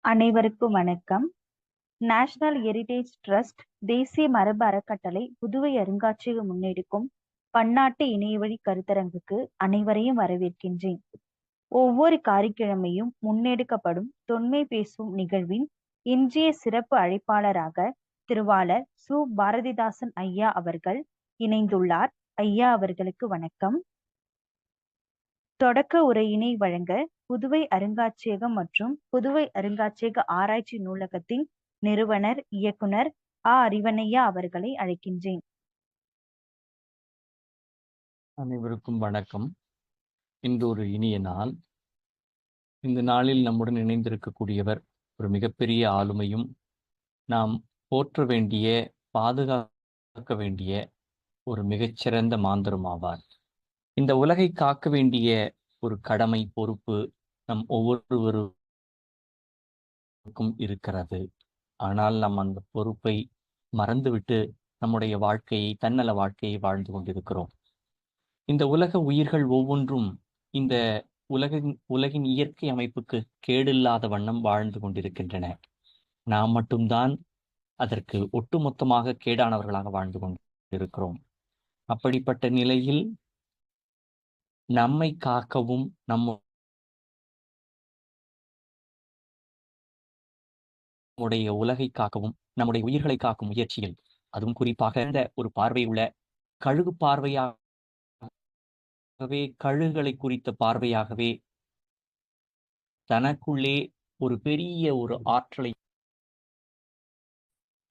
அனைவருக்கும் வணக்கம். National heritage trust தேசிய மரபு அறக்கட்டளை புதுவை அருங்காட்சியகம் முன்னெடுக்கும் பன்னாட்டு இணையவழி கருத்தரங்குக்கு அனைவரையும் வரவேற்கின்றேன். ஒவ்வொரு காரிக்கிழமையும் முன்னெடுக்கப்படும் தொன்மை பேசும் நிகழ்வின் இன்றைய சிறப்பு அழைப்பாளராக திருவாளர் சு பாரதிதாசன் ஐயா அவர்கள் இணைந்துள்ளார். ஐயா அவர்களுக்கு வணக்கம். தொடக்க உரையினை வழங்க புதுவை அருங்காட்சியகம் மற்றும் புதுவை அருங்காட்சியக ஆராய்ச்சி நூலகத்தின் நிறுவனர் இயக்குனர் அறிவனையா அவர்களை அழைக்கின்றேன். அனைவருக்கும் வணக்கம். இன்று ஒரு இனிய நாள். இந்த நாளில் நம்முடன் இணைந்திருக்கக்கூடியவர் ஒரு மிகப்பெரிய ஆளுமையும் நாம் போற்ற வேண்டிய பாதுகாக்க வேண்டிய ஒரு மிகச்சிறந்த மாந்தரும் ஆவார். இந்த உலகை காக்க வேண்டிய ஒரு கடமை பொறுப்பு நம் ஒவ்வொருவருக்கும் இருக்கிறது. ஆனால் நாம் அந்த பொறுப்பை மறந்துவிட்டு நம்முடைய வாழ்க்கையை, தன்னல வாழ்க்கையை வாழ்ந்து கொண்டிருக்கிறோம். இந்த உலக உயிர்கள் ஒவ்வொன்றும் இந்த உலகின் இயற்கை அமைப்புக்கு கேடில்லாத வண்ணம் வாழ்ந்து கொண்டிருக்கின்றன. நாம் மட்டும்தான் அதற்கு ஒட்டுமொத்தமாக கேடானவர்களாக வாழ்ந்து கொண்டிருக்கிறோம். அப்படிப்பட்ட நிலையில் நம்மை காக்கவும் நம்முடைய உலகை காக்கவும் நம்முடைய உயிர்களை காக்கும் முயற்சியில், அதுவும் குறிப்பாக இந்த ஒரு பார்வை உள்ள கழுகு பார்வையாகவே, கழுகுகளை குறித்த பார்வையாகவே தனக்குள்ளே ஒரு பெரிய ஒரு ஆற்றலை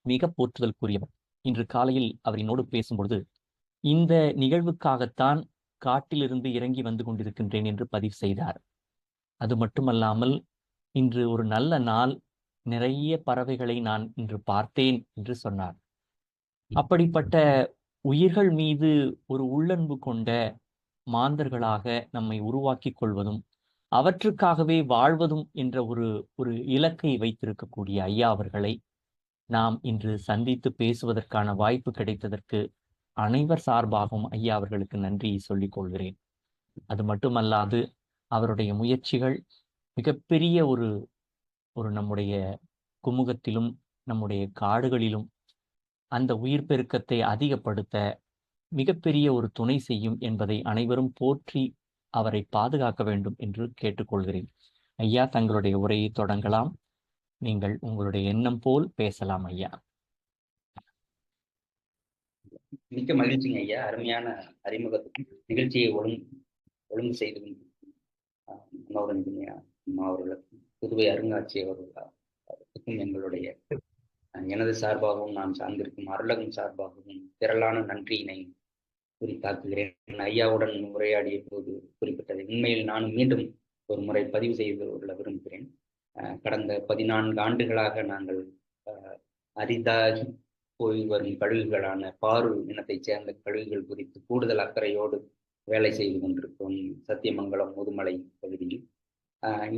மிக போற்றுதலுக்குரியவர். இன்று காலையில் அவர் என்னோடு பேசும்பொழுது, இந்த நிகழ்வுக்காகத்தான் காட்டிலிருந்து இறங்கி வந்து கொண்டிருக்கின்றேன் என்று பதிவு செய்தார். அது மட்டுமல்லாமல், இன்று ஒரு நல்ல நாள், நிறைய பறவைகளை நான் இன்று பார்த்தேன் என்று சொன்னார். அப்படிப்பட்ட உயிர்கள் மீது ஒரு உள்ளன்பு கொண்ட மாந்தர்களாக நம்மை உருவாக்கிக் கொள்வதும் அவற்றுக்காகவே வாழ்வதும் என்ற ஒரு இலக்கை வைத்திருக்கக்கூடிய ஐயா அவர்களை நாம் இன்று சந்தித்து பேசுவதற்கான வாய்ப்பு கிடைத்ததற்கு அனைவர் சார்பாகவும் ஐயா அவர்களுக்கு நன்றியை சொல்லிக் கொள்கிறேன். அது மட்டுமல்லாது, அவருடைய முயற்சிகள் மிகப்பெரிய ஒரு நம்முடைய குமுகத்திலும் நம்முடைய காடுகளிலும் அந்த உயிர் பெருக்கத்தை அதிகப்படுத்த மிகப்பெரிய ஒரு துணை செய்யும் என்பதை அனைவரும் போற்றி அவரை பாதுகாக்க வேண்டும் என்று கேட்டுக்கொள்கிறேன். ஐயா, தங்களுடைய உரையை தொடங்கலாம். நீங்கள் உங்களுடைய எண்ணம் போல் பேசலாம் ஐயா. மிக்க மகிழ்ச்சிங்க ஐயா. அருமையான அறிமுக நிகழ்ச்சியை ஒழுங்கு செய்து மனோரன் அம்மா அவர்களுக்கும் புதுவை அருங்காட்சியகர்களுக்கும் எங்களுடைய எனது சார்பாகவும் நான் சார்ந்திருக்கும் அருளகம் சார்பாகவும் திரளான நன்றியினை குறித்தாக்குகிறேன். ஐயாவுடன் உரையாடிய போது குறிப்பிட்டது உண்மையில் நானும் மீண்டும் ஒரு முறை பதிவு செய்து கொள்ள விரும்புகிறேன். கடந்த 14 ஆண்டுகளாக நாங்கள் அரிதாகி போய் வரும் கழுகுகளான பாரு இனத்தைச் சேர்ந்த கழுகுகள் குறித்து கூடுதல் அக்கறையோடு வேலை செய்து கொண்டிருக்கிறோம் சத்தியமங்கலம் முதுமலை பகுதியில்.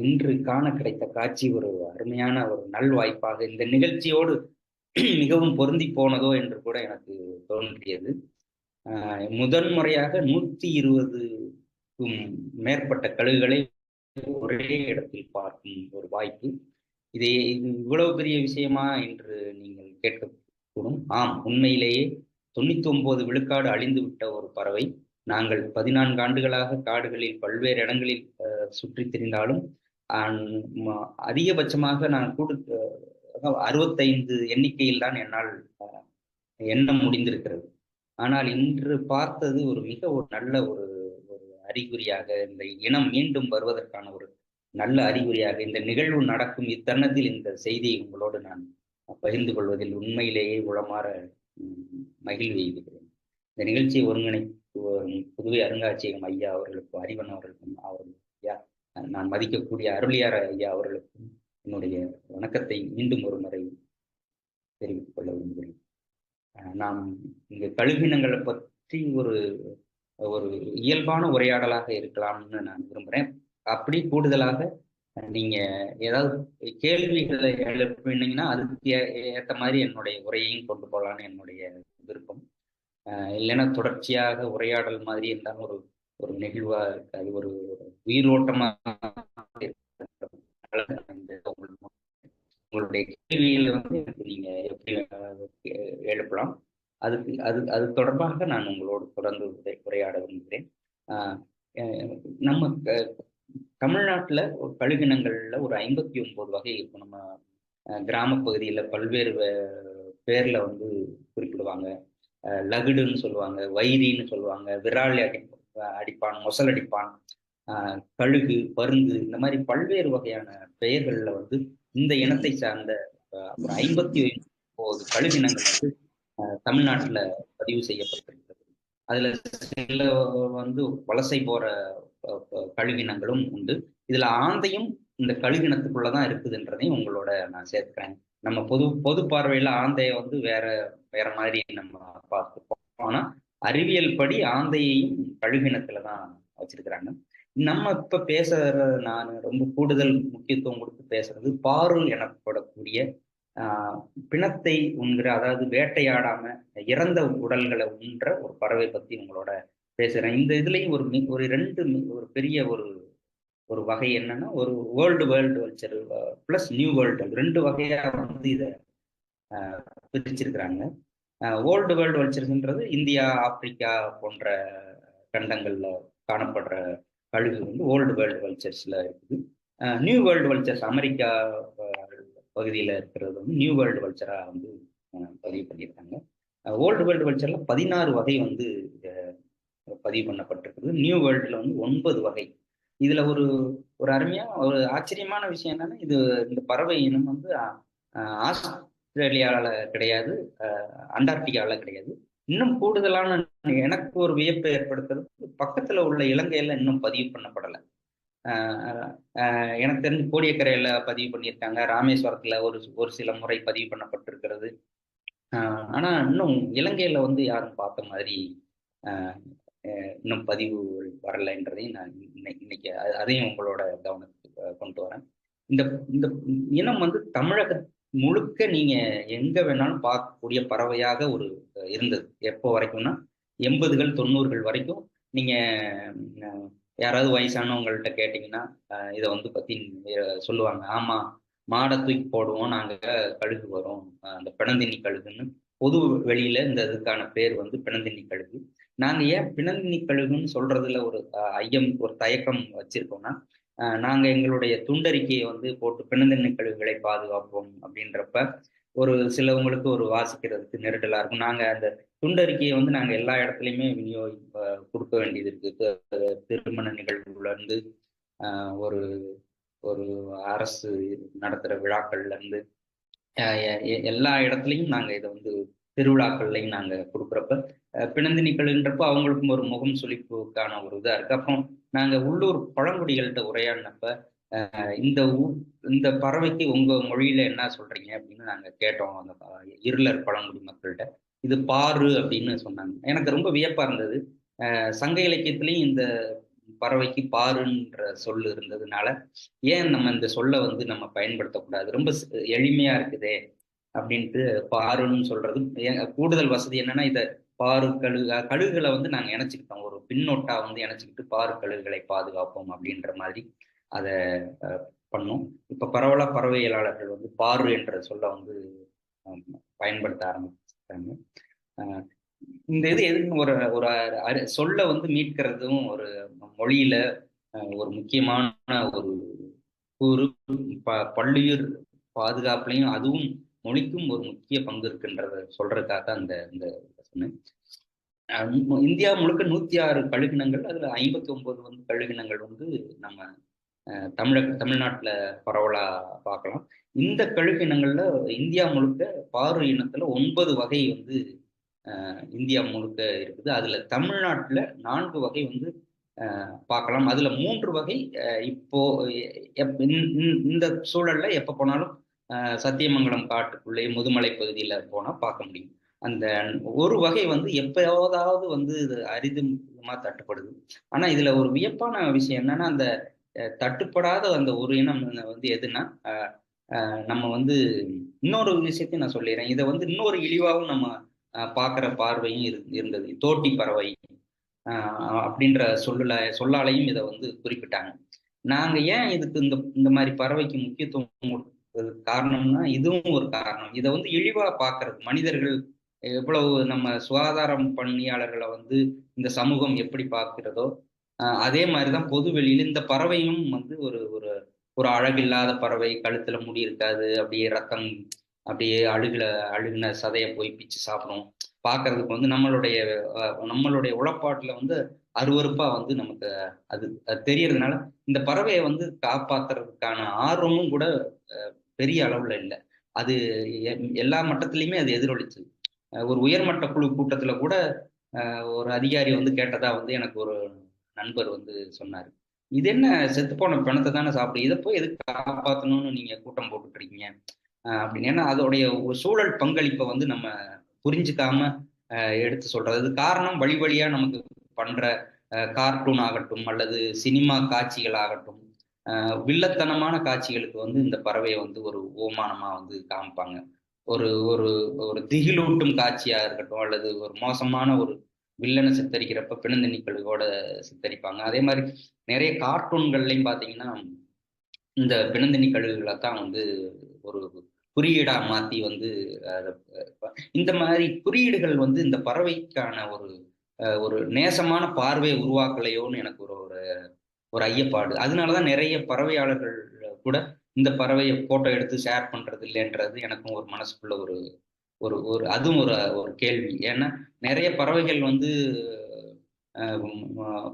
இன்று காண கிடைத்த காட்சி ஒரு அருமையான ஒரு நல்வாய்ப்பாக இந்த நிகழ்ச்சியோடு மிகவும் பொருந்தி போனதோ என்று கூட எனக்கு தோன்றியது. முதன்முறையாக 120க்கும் மேற்பட்ட கழுகுகளை ஒரே இடத்தில் பார்க்கும் ஒரு வாய்ப்பு. இது இவ்வளவு பெரிய விஷயமா என்று நீங்கள் கேட்கக்கூடும். ஆம், உண்மையிலேயே 99 விழுக்காடு அழிந்து விட்ட ஒரு பறவை. நாங்கள் 14 ஆண்டுகளாக காடுகளில் பல்வேறு இடங்களில் சுற்றி திரிந்தாலும் அதிகபட்சமாக நான் 65 எண்ணிக்கையில் தான் என்னால் எண்ண முடிந்திருக்கிறது. ஆனால் இன்று பார்த்தது ஒரு நல்ல ஒரு அறிகுறியாக, இந்த இனம் மீண்டும் வருவதற்கான ஒரு நல்ல அறிகுறியாக இந்த நிகழ்வு நடக்கும் இத்தருணத்தில் இந்த செய்தியை உங்களோடு நான் பகிர்ந்து கொள்வதில் உண்மையிலேயே உளமாற மகிழ்வு எய்துகிறேன். இந்த நிகழ்ச்சியை ஒருங்கிணைப்பு புதுவை அருங்காட்சியகம் ஐயா அவர்களுக்கும் அறிவன் அவர்களுக்கும் ஐயா நான் மதிக்கக்கூடிய அருளியார் ஐயா அவர்களுக்கும் என்னுடைய வணக்கத்தை மீண்டும் ஒரு முறை தெரிவித்துக் கொள்ள விரும்புகிறேன். நாம் இங்கு கழுகினங்களை பற்றி ஒரு இயல்பான உரையாடலாக இருக்கலாம்னு நான் விரும்புகிறேன். அப்படி கூடுதலாக நீங்க ஏதாவது கேள்விகளை எழுப்பினீங்கன்னா அதுக்கு ஏற்ற மாதிரி என்னுடைய உரையையும் கொண்டு போகலான்னு என்னுடைய விருப்பம். இல்லைன்னா தொடர்ச்சியாக உரையாடல் மாதிரி இருந்தாலும் ஒரு ஒரு நெகிழ்வா இருக்காது, ஒரு உயிரோட்டமா உங்களுடைய கேள்வியில வந்து எனக்கு நீங்க எப்படி எழுப்பலாம். அதுக்கு அது தொடர்பாக நான் உங்களோடு தொடர்ந்து உரையாட விரும்புகிறேன். ஆஹ் நம்ம தமிழ்நாட்டுல கழுகினங்கள்ல ஒரு 59 வகை இருக்கும். நம்ம கிராம பகுதியில பல்வேறு பேர்ல வந்து குறிப்பிடுவாங்க. லகுடுன்னு சொல்லுவாங்க, வைரின்னு சொல்லுவாங்க, விராலி அடிப்பான், மொசலடிப்பான், கழுகு, பருந்து, இந்த மாதிரி பல்வேறு வகையான பெயர்கள்ல வந்து இந்த இனத்தை சார்ந்த ஒரு 59 கழுகினங்கள் வந்து தமிழ்நாட்டுல பதிவு செய்யப்பட்டிருக்கிறது. அதுல சில வந்து வலசை போற கழுகினங்களும் உண்டு. இதுல ஆந்தையும் இந்த கழுகினத்துக்குள்ளதான் இருக்குதுன்றதையும் உங்களோட நான் சேர்க்கிறேன். நம்ம பொது பார்வையில ஆந்தையை வந்து வேற வேற மாதிரி நம்ம பார்த்துப்போம். ஆனா அறிவியல் படி ஆந்தையையும் கழுகினத்துலதான் வச்சிருக்கிறாங்க. நம்ம இப்ப பேசுற, நான் ரொம்ப கூடுதல் முக்கியத்துவம் கொடுத்து பேசுறது பாரு எனப்படக்கூடிய பிணத்தை உண்கிற, அதாவது வேட்டையாடாம இறந்த உடல்களை உண்ற ஒரு பறவை பத்தி உங்களோட பேசுறேன். இந்த இதுலயும் ஒரு ரெண்டு ஒரு பெரிய ஒரு வகை என்னன்னா, ஒரு world vulture plus new world, ரெண்டு வகையா வந்து இதை பிரிச்சிருக்கிறாங்க. ஓல்டு வேர்ல்டு வல்ச்சர்ஸ்ன்றது இந்தியா, ஆப்பிரிக்கா போன்ற கண்டங்கள்ல காணப்படுற கழுகு வந்து ஓல்டு வேர்ல்டு வல்ச்சர்ஸ்ல இருக்குது. நியூ வேர்ல்டு வல்ச்சர்ஸ் அமெரிக்கா பகுதியில் இருக்கிறது வந்து நியூ வேர்ல்டு வல்ச்சரா வந்து பதிவு பண்ணியிருக்காங்க. ஓல்டு வேர்ல்டு வல்ச்சர்ல 16 வகை வந்து பதிவு பண்ணப்பட்டிருக்குது. நியூ வேர்ல்டுல வந்து 9 வகை. இதுல ஒரு ஒரு அருமையா ஒரு ஆச்சரியமான விஷயம் என்னன்னா, இந்த பறவை இனம் வந்து ஆஸ்திரேலியால கிடையாது, அண்டார்டிகால கிடையாது. இன்னும் கூடுதலான எனக்கு ஒரு வியப்பை ஏற்படுத்துறது, பக்கத்துல உள்ள இலங்கையில இன்னும் பதிவு பண்ணப்படலை. எனக்கு தெரிஞ்சு கோடியக்கரையில பதிவு பண்ணியிருக்காங்க, ராமேஸ்வரத்துல ஒரு சில முறை பதிவு பண்ணப்பட்டிருக்கிறது. ஆனா இன்னும் இலங்கையில வந்து யாரும் பார்த்த மாதிரி இன்னும் பதிவு வரலைன்றதையும் நான் இன்னைக்கு அதையும் உங்களோட கவனத்துக்கு கொண்டு வரேன். இந்த இந்த இனம் வந்து தமிழக முழுக்க நீங்க எங்க வேணாலும் பார்க்கக்கூடிய பறவையாக ஒரு இருந்தது. எப்போ வரைக்கும்னா 80கள் 90கள் வரைக்கும். நீங்க யாராவது வயசானவங்கள்ட்ட கேட்டீங்கன்னா இதை வந்து பத்தி சொல்லுவாங்க. ஆமா, மாடை தூக்கி போடுவோம் நாங்க, கழுகு வரும், அந்த பிணந்தின்னி கழுகுன்னு பொது வெளியில இந்த இதுக்கான பேர் வந்து பிணந்தின்னி கழுகு. நாங்க ஏன் பிணந்தின்னி கழுகுன்னு சொல்றதுல ஒரு ஐயம், ஒரு தயக்கம் வச்சிருக்கோம்னா, நாங்க எங்களுடைய துண்டறிக்கையை வந்து போட்டு பிணந்தின்னி கழுகுகளை பாதுகாப்போம் அப்படின்றப்ப ஒரு சிலவங்களுக்கு ஒரு வாசிக்கிறதுக்கு நெருடலா இருக்கும். நாங்க அந்த துண்டறிக்கையை வந்து நாங்க எல்லா இடத்துலையுமே கொடுக்க வேண்டியது இருக்கு. திருமண நிகழ்வுல இருந்து ஒரு ஒரு அரசு நடத்துற விழாக்கள்ல இருந்து எல்லா இடத்துலையும் நாங்க இதை வந்து திருவிழாக்கள்லையும் நாங்க கொடுக்குறப்ப பிணந்தின்னி கழுகுன்றப்ப அவங்களுக்கும் ஒரு முகம் சுளிப்புக்கான ஒரு இதா இருக்கு. அப்புறம் நாங்க உள்ளூர் பழங்குடிகள்கிட்ட உரையாடினப்ப இந்த பறவைக்கு உங்க மொழியில என்ன சொல்றீங்க அப்படின்னு நாங்க கேட்டோம். அந்த இருளர் பழங்குடி மக்கள்கிட்ட இது பாரு அப்படின்னு சொன்னாங்க. எனக்கு ரொம்ப வியப்பா இருந்தது. சங்க இலக்கியத்திலையும் இந்த பறவைக்கு பாருன்ற சொல் இருந்ததுனால ஏன் நம்ம இந்த சொல்லை வந்து நம்ம பயன்படுத்தக்கூடாது, ரொம்ப எளிமையா இருக்குதே அப்படின்ட்டு பாருன்னு சொல்றது. கூடுதல் வசதி என்னன்னா, இதை பாரு கழுகுகளை வந்து நாங்க இணைச்சிக்கிட்டோம், ஒரு பின்னொட்டா வந்து இணைச்சிக்கிட்டு பாரு கழுகுகளை பாதுகாப்போம் அப்படின்ற மாதிரி அதை பண்ணோம். இப்ப பரவலா பறவையியலாளர்கள் வந்து பாரு என்ற சொல்ல வந்து பயன்படுத்த ஆரம்பிச்சிட்டாங்க. இந்த இது எதுக்கு ஒரு ஒரு சொல்ல வந்து மீட்கிறதும் ஒரு மொழியில ஒரு முக்கியமான ஒரு கூறு. பல்லுயிர் பாதுகாப்புலையும் அதுவும் மொழிக்கும் ஒரு முக்கிய பங்கு இருக்குன்றத சொல்றதுக்காக அந்த இந்த சொன்னேன். இந்தியா முழுக்க 106 கழுகினங்கள், அதுல 59 வந்து கழுகினங்கள் வந்து நம்ம தமிழ்நாட்டுல பரவலா பார்க்கலாம். இந்த கழுகினங்கள்ல இந்தியா முழுக்க பாரு இனத்துல 9 வகை வந்து இந்தியா முழுக்க இருக்குது. அதுல தமிழ்நாட்டுல 4 வகை வந்து பார்க்கலாம். அதுல 3 வகை இப்போ இந்த சூழல்ல எப்ப போனாலும் சத்தியமங்கலம் காட்டுக்குள்ளே முதுமலை பகுதியில போனா பார்க்க முடியும். அந்த ஒரு வகை வந்து எப்பயாவதாவது வந்து இது அரிதுமா தட்டுப்படுது. ஆனா இதுல ஒரு வியப்பான விஷயம் என்னன்னா, அந்த தட்டுப்படாத அந்த ஒரு இனம் வந்து எதுனா, நம்ம வந்து இன்னொரு விஷயத்தையும் நான் சொல்லிடுறேன். இதை வந்து இன்னொரு இழிவாகவும் நம்ம பார்க்குற பார்வையும் இருந்தது. தோட்டி பறவை அப்படின்ற சொல்லாலையும் இதை வந்து குறிப்பிட்டாங்க. நாங்க ஏன் இதுக்கு இந்த மாதிரி பறவைக்கு முக்கியத்துவம் கொடுத்தது காரணம்னா இதுவும் ஒரு காரணம். இதை வந்து இழிவா பார்க்கறது மனிதர்கள் எவ்வளவு நம்ம சுகாதாரம் பணியாளர்களை வந்து இந்த சமூகம் எப்படி பார்க்கிறதோ அதே மாதிரிதான் பொது வெளியில இந்த பறவையும் வந்து ஒரு ஒரு ஒரு அழகில்லாத பறவை, கழுத்துல முடி இருக்காது, அப்படியே ரத்தம் அப்படியே அழுகின சதையை போய் பிச்சு சாப்பிடும். பார்க்கறதுக்கு வந்து நம்மளுடைய உளப்பாட்டுல வந்து அருவருப்பா வந்து நமக்கு அது தெரியறதுனால இந்த பறவையை வந்து காப்பாத்துறதுக்கான ஆர்வமும் கூட பெரிய அளவுல இல்லை. அது எல்லா மட்டத்திலையுமே அது எதிரொலிச்சு. ஒரு உயர்மட்ட குழு கூட்டத்துல கூட ஒரு அதிகாரி வந்து கேட்டதா வந்து எனக்கு ஒரு நண்பர் வந்து சொன்னாரு. இது என்ன செத்துப்போன பிணத்தை தானே சாப்பிடு, இதை போய் எதுக்கு காப்பாற்றணும்னு நீங்க கூட்டம் போட்டுட்டு இருக்கீங்க அப்படின்னு. ஏன்னா அதோடைய ஒரு சூழல் பங்களிப்பை வந்து நம்ம புரிஞ்சுக்காம எடுத்து சொல்றது. இது காரணம் வழி வழியா நமக்கு பண்ற கார்ட்டூன் ஆகட்டும் அல்லது சினிமா காட்சிகள் ஆகட்டும், வில்லத்தனமான காட்சிகளுக்கு வந்து இந்த பறவையை வந்து ஒரு ஓமானமா வந்து காமிப்பாங்க. ஒரு ஒரு ஒரு திகிலூட்டும் காட்சியா இருக்கட்டும் அல்லது ஒரு மோசமான ஒரு வில்லனை சித்தரிக்கிறப்ப பிணந்தண்ணிக்கழுகோட சித்தரிப்பாங்க. அதே மாதிரி நிறைய கார்ட்டூன்கள்லையும் பார்த்தீங்கன்னா இந்த பிணந்தண்ணி கழுகுகளை தான் வந்து ஒரு குறியீடா மாத்தி வந்து இந்த மாதிரி குறியீடுகள் வந்து இந்த பறவைக்கான ஒரு ஒரு நேசமான பார்வையை உருவாக்கலையோன்னு எனக்கு ஒரு ஒரு ஐயப்பாடு. அதனாலதான் நிறைய பறவையாளர்கள் கூட இந்த பறவையை போட்டோ எடுத்து ஷேர் பண்றது இல்லைன்றது எனக்கும் ஒரு மனசுக்குள்ள ஒரு ஒரு ஒரு அதுவும் ஒரு ஒரு கேள்வி. ஏன்னா நிறைய பறவைகள் வந்து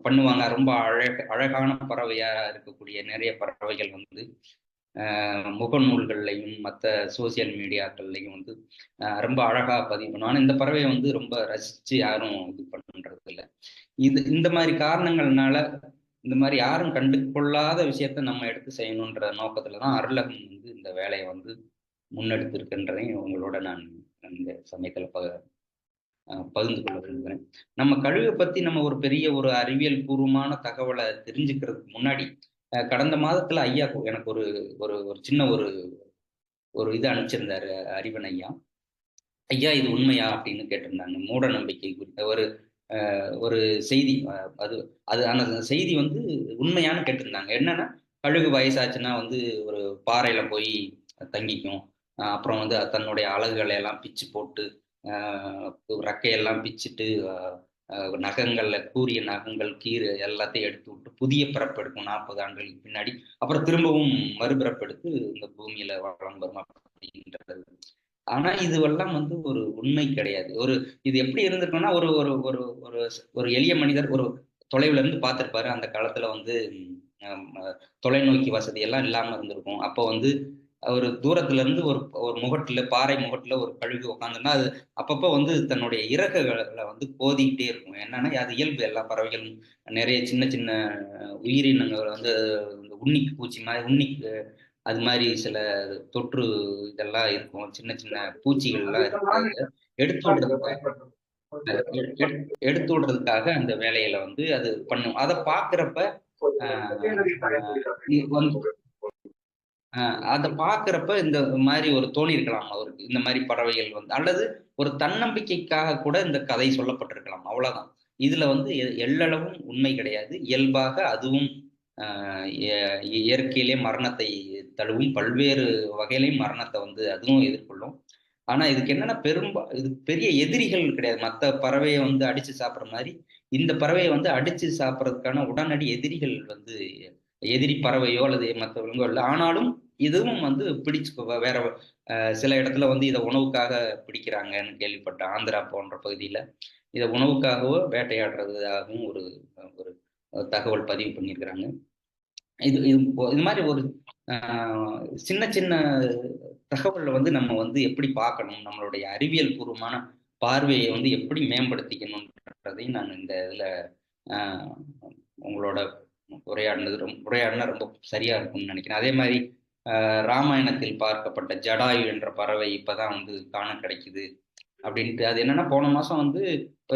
பண்ணுவாங்க. ரொம்ப அழகான பறவையா இருக்கக்கூடிய நிறைய பறவைகள் வந்து முகநூல்கள்லையும் மற்ற சோசியல் மீடியாக்கள்லையும் வந்து ரொம்ப அழகா பதிவு பண்ணுவாங்க. இந்த பறவையை வந்து ரொம்ப ரசிச்சு யாரும் இது பண்றது இல்லை. இந்த மாதிரி காரணங்கள்னால இந்த மாதிரி யாரும் கண்டு கொள்ளாத விஷயத்த நம்ம எடுத்து செய்யணுன்ற நோக்கத்துலதான் அருளகம் வந்து இந்த வேலையை வந்து முன்னெடுத்து இருக்கின்றதையும் உங்களோட நான் இந்த சமயத்துல பகிர்ந்து கொள்ள விரும்புகிறேன். நம்ம கழுகை பத்தி நம்ம ஒரு பெரிய ஒரு அறிவியல் பூர்வமான தகவலை தெரிஞ்சுக்கிறதுக்கு முன்னாடி கடந்த மாதத்துல ஐயா எனக்கு ஒரு ஒரு ஒரு சின்ன ஒரு இது அனுப்பிச்சிருந்தாரு அறிவன் ஐயா. ஐயா இது உண்மையா அப்படின்னு கேட்டிருந்தாங்க. மூட நம்பிக்கை குறித்த ஒரு செய்தி. அது அந்த செய்தி வந்து உண்மையானு கேட்டிருந்தாங்க. என்னன்னா கழுகு வயசாச்சுன்னா வந்து ஒரு பாறையில போய் தங்கிக்கும். அப்புறம் வந்து தன்னுடைய அலகுகளை எல்லாம் பிச்சு போட்டு ரெக்கையெல்லாம் பிச்சுட்டு நகங்கள்ல கூரிய நகங்கள் கீரை எல்லாத்தையும் எடுத்து விட்டு புதிய பிறப்பெடுக்கும் 40 ஆண்டுகளுக்கு பின்னாடி. அப்புறம் திரும்பவும் மறுபிறப்பெடுத்து இந்த பூமியில வளம் வரும் அப்படின்றது. ஆனா இதுவெல்லாம் வந்து ஒரு உண்மை கிடையாது. இது எப்படி இருந்திருக்குன்னா ஒரு ஒரு ஒரு ஒரு ஒரு எளிய மனிதர் ஒரு தொலைவுல இருந்து பார்த்திருப்பாரு. அந்த காலத்துல வந்து தொலைநோக்கி வசதி எல்லாம் இல்லாம இருந்திருக்கும். அப்போ வந்து ஒரு தூரத்துல இருந்து ஒரு முகட்டுல பாறை முகட்டுல ஒரு கழுகு உட்காந்துன்னா அது அப்பப்போ வந்து தன்னுடைய இறக்கைகளை வந்து கோதிக்கிட்டே இருக்கும். என்னன்னா அது இயல்பு. எல்லா பறவைகளும் நிறைய சின்ன சின்ன உயிரினங்கள் வந்து உண்ணி பூச்சி மாதிரி அது மாதிரி சில தொற்று இதெல்லாம் இருக்கும். சின்ன சின்ன பூச்சிகள்லாம் இருக்கிறது எடுத்து விடுறதுக்காக அந்த வேலையில வந்து அது பண்ணும். அதை பாக்குறப்ப அதை பாக்குறப்ப இந்த மாதிரி ஒரு தோணி இருக்கலாம் அவருக்கு. இந்த மாதிரி பறவைகள் வந்து அல்லது ஒரு தன்னம்பிக்கைக்காக கூட இந்த கதை சொல்லப்பட்டிருக்கலாம். அவ்வளவுதான். இதுல வந்து எல்லளவும் உண்மை கிடையாது. இயல்பாக அதுவும் இயற்கையிலே மரணத்தை தழுவும். பல்வேறு வகையிலையும் மரணத்தை வந்து அதுவும் எதிர்கொள்ளும். ஆனா இதுக்கு என்னன்னா இது பெரிய எதிரிகள் கிடையாது. மற்ற பறவையை வந்து அடிச்சு சாப்பிட்ற மாதிரி இந்த பறவையை வந்து அடிச்சு சாப்பிட்றதுக்கான உடனடி எதிரிகள் வந்து எதிரி பறவையோ அல்லது மற்ற விலங்கோ இல்லை. ஆனாலும் இதுவும் வந்து வேற சில இடத்துல வந்து இதை உணவுக்காக பிடிக்கிறாங்கன்னு கேள்விப்பட்டேன். ஆந்திரா போன்ற பகுதியில இதை உணவுக்காகவோ வேட்டையாடுறதுக்காகவும் ஒரு ஒரு தகவல் பதிவு பண்ணியிருக்கிறாங்க. இது மாதிரி ஒரு சின்ன சின்ன தகவலை வந்து நம்ம வந்து எப்படி பார்க்கணும், நம்மளுடைய அறிவியல் பூர்வமான பார்வையை வந்து எப்படி மேம்படுத்திக்கணும்ன்றதையும் நான் இந்த இதுல உங்களோட உரையாடினா ரொம்ப சரியா இருக்கும்னு நினைக்கிறேன். அதே மாதிரி ராமாயணத்தில் பார்க்கப்பட்ட ஜடாயு என்ற பறவை இப்பதான் வந்து காண கிடைக்குது அப்படின்ட்டு. அது என்னன்னா போன மாசம் வந்து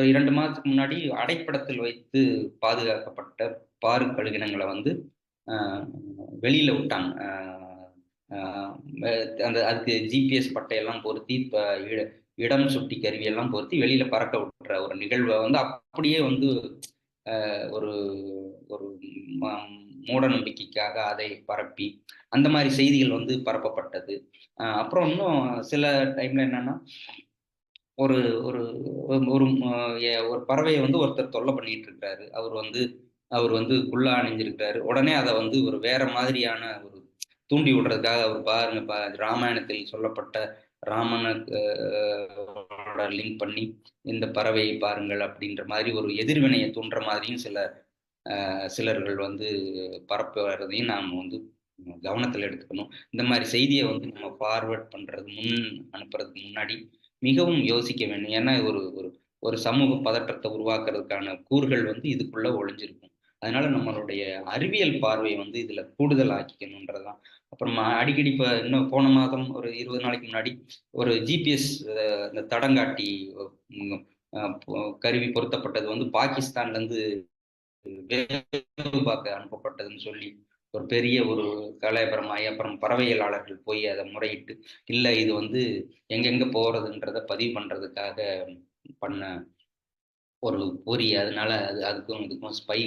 2 மாதத்துக்கு முன்னாடி அடைப்படத்தில் வைத்து பாதுகாக்கப்பட்ட பாரு கழுகினங்களை வந்து வெளியில விட்டாங்க. அதுக்கு ஜிபிஎஸ் பட்டையெல்லாம் பொருத்தி இடம் சுட்டி கருவியெல்லாம் பொருத்தி வெளியில பறக்க விட்டுற ஒரு நிகழ்வை வந்து அப்படியே வந்து ஒரு ஒரு மூட நம்பிக்கைக்காக அதை பரப்பி அந்த மாதிரி செய்திகள் வந்து பரப்பப்பட்டது. அப்புறம் இன்னும் சில டைம்ல என்னன்னா ஒரு ஒரு ஒரு ஒரு பறவையை வந்து ஒருத்தர் தொல்லை பண்ணிட்டு இருக்காரு. அவர் வந்து குள்ளா அணிஞ்சிருக்காரு. உடனே அதை வந்து ஒரு வேற மாதிரியான ஒரு தூண்டி விடுறதுக்காக அவர் பாருங்க ராமாயணத்தில் சொல்லப்பட்ட ராமனை லிங்க் பண்ணி இந்த பறவையை பாருங்கள் அப்படின்ற மாதிரி ஒரு எதிர்வினையை தூண்டுற மாதிரியும் சிலர்கள் வந்து பரப்புவதையும் நாம் வந்து கவனத்தில் எடுத்துக்கணும். இந்த மாதிரி செய்தியை வந்து நம்ம ஃபார்வர்ட் பண்றது அனுப்புறதுக்கு முன்னாடி மிகவும் யோசிக்க வேண்டும். ஏன்னா ஒரு ஒரு ஒரு சமூக பதற்றத்தை உருவாக்குறதுக்கான கூறுகள் வந்து இதுக்குள்ள ஒளிஞ்சிருக்கும். அதனால நம்மளுடைய அறிவியல் பார்வையை வந்து இதுல கூடுதல் ஆக்கிக்கணுன்றதுதான். அப்புறமா அடிக்கடி இப்ப இன்னும் போன மாதம் ஒரு 20 நாளைக்கு முன்னாடி ஒரு ஜிபிஎஸ் இந்த தடங்காட்டி கருவி பொருத்தப்பட்டது வந்து பாகிஸ்தான்ல இருந்து பார்க்க அனுப்பப்பட்டதுன்னு சொல்லி ஒரு பெரிய ஒரு கலைபரமாயி அப்புறம் பறவையலாளர்கள் போய் அதை முறையிட்டு இல்லை இது வந்து எங்கெங்க போறதுன்றத பதிவு பண்றதுக்காக பண்ண ஒரு பொறி, அதனால அதுக்கும் இதுக்கும் ஸ்பை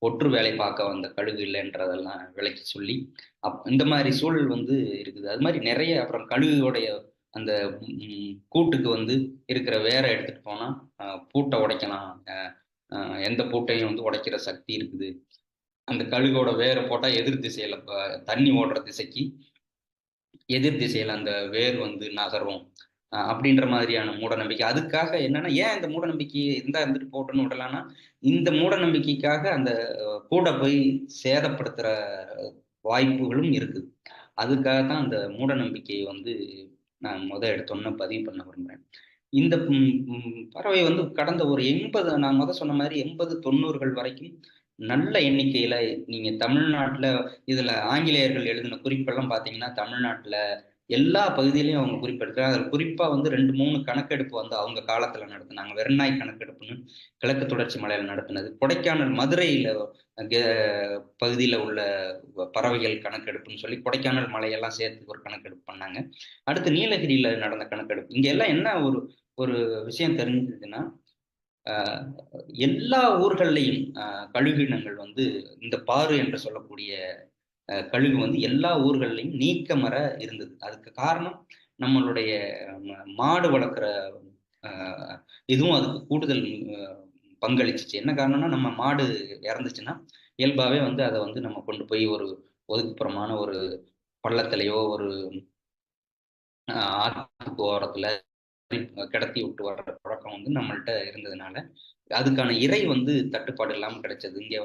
ஒற்று வேலை பார்க்க வந்த கழுகு இல்லைன்றதெல்லாம் விளக்கி சொல்லி இந்த மாதிரி சூழல் வந்து இருக்குது. அது மாதிரி நிறைய அப்புறம் கழுகுடைய அந்த கூட்டுக்கு வந்து இருக்கிற வேற எடுத்துட்டு போனா பூட்டை உடைக்கலாம், எந்த பூட்டையும் வந்து உடைக்கிற சக்தி இருக்குது. அந்த கழுகோட வேரை போட்டா எதிர் திசையில தண்ணி ஓடுற திசைக்கு எதிர் திசையில அந்த வேர் வந்து நகரும் அப்படின்ற மாதிரியான மூட நம்பிக்கை. அதுக்காக என்னன்னா ஏன் இந்த மூட நம்பிக்கையை இருந்துட்டு போட்டுன்னு விடலாம்னா இந்த மூட நம்பிக்கைக்காக அந்த கூட போய் சேதப்படுத்துற வாய்ப்புகளும் இருக்குது. அதுக்காக தான் அந்த மூட நம்பிக்கையை வந்து நான் எடுத்தோன்னு பதிவு பண்ண விரும்புறேன். இந்த பறவை வந்து கடந்த ஒரு 80 நான் சொன்ன மாதிரி 80-90கள் வரைக்கும் நல்ல எண்ணிக்கையில நீங்க தமிழ்நாட்டுல இதுல ஆங்கிலேயர்கள் எழுதின குறிப்பெல்லாம் பாத்தீங்கன்னா தமிழ்நாட்டுல எல்லா பகுதியிலையும் அவங்க குறிப்பெடுக்கிறாங்க. அதில் குறிப்பா வந்து 2-3 கணக்கெடுப்பு வந்து அவங்க காலத்துல நடத்தினாங்க. வெறுநாய் கணக்கெடுப்புன்னு கிழக்கு தொடர்ச்சி மலையில நடத்தினது, கொடைக்கானல் மதுரையில பகுதியில உள்ள பறவைகள் கணக்கெடுப்புன்னு சொல்லி கொடைக்கானல் மலையெல்லாம் சேர்த்து ஒரு கணக்கெடுப்பு பண்ணாங்க. அடுத்து நீலகிரியில நடந்த கணக்கெடுப்பு. இங்க எல்லாம் என்ன ஒரு ஒரு விஷயம் தெரிஞ்சதுன்னா எல்லா ஊர்கள்லையும் கழுகினங்கள் வந்து இந்த பாரு என்று சொல்லக்கூடிய கழுகு வந்து எல்லா ஊர்கள்லையும் நீக்கமர இருந்தது. அதுக்கு காரணம் நம்மளுடைய மாடு வளர்க்குற இதுவும் அதுக்கு கூடுதல் பங்களிச்சிச்சு. என்ன காரணம்னா நம்ம மாடு இறந்துச்சுன்னா இயல்பாவே வந்து அதை வந்து நம்ம கொண்டு போய் ஒரு ஒதுக்குப்புறமான ஒரு பள்ளத்திலேயோ ஒரு ஆற்றுக்கு ஓரத்துல கிடத்தி விட்டு வர்ற பழக்கம் வந்து நம்மள்ட்ட இருந்ததுனால அதுக்கான இறை வந்து தட்டுப்பாடு இல்லாமல் கிடைச்சது. இங்க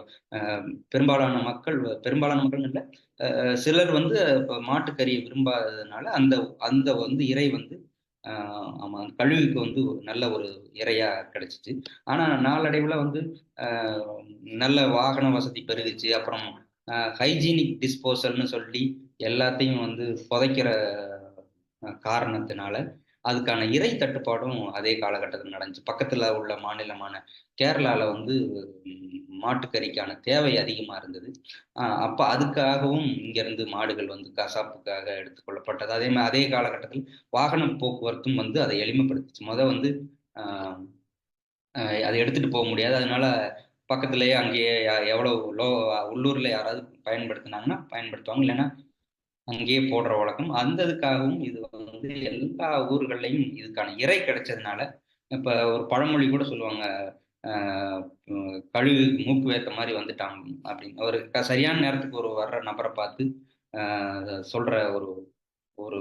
பெரும்பாலான மக்கள் இல்லை, சிலர் வந்து மாட்டுக்கறியை விரும்பாததுனால அந்த அந்த வந்து இறை வந்து ஆமா கழுகுக்கு வந்து நல்ல ஒரு இறையா கிடைச்சிச்சு. ஆனா நாளடைவுல வந்து நல்ல வாகன வசதி பெருகுச்சு. அப்புறம் ஹைஜீனிக் டிஸ்போசல்னு சொல்லி எல்லாத்தையும் வந்து புதைக்கிற காரணத்தினால அதுக்கான இறை தட்டுப்பாடும் அதே காலகட்டத்தில் நடந்துச்சு. பக்கத்துல உள்ள மாநிலமான கேரளால வந்து மாட்டுக்கறிக்கான தேவை அதிகமா இருந்தது. அப்ப அதுக்காகவும் இங்கிருந்து மாடுகள் வந்து கசாப்புக்காக எடுத்துக்கொள்ளப்பட்டது. அதே மாதிரி அதே காலகட்டத்தில் வாகன போக்குவரத்தும் வந்து அதை எளிமைப்படுத்துச்சு. வந்து அதை எடுத்துட்டு போக முடியாது. அதனால பக்கத்திலேயே அங்கேயே எவ்வளவு உள்ளூர்ல யாராவது பயன்படுத்தினாங்கன்னா பயன்படுத்துவாங்க, இல்லைன்னா அங்கேயே போடுற வழக்கம். அந்த இதுக்காகவும் இது வந்து எல்லா ஊர்கள்லையும் இதுக்கான இறை கிடைச்சதுனால இப்ப ஒரு பழமொழி கூட சொல்லுவாங்க, கழுகு மூக்கு வேத்த மாதிரி வந்துட்டான் அப்படின்னு. ஒரு சரியான நேரத்துக்கு ஒரு வர்ற நபரை பார்த்து சொல்ற ஒரு ஒரு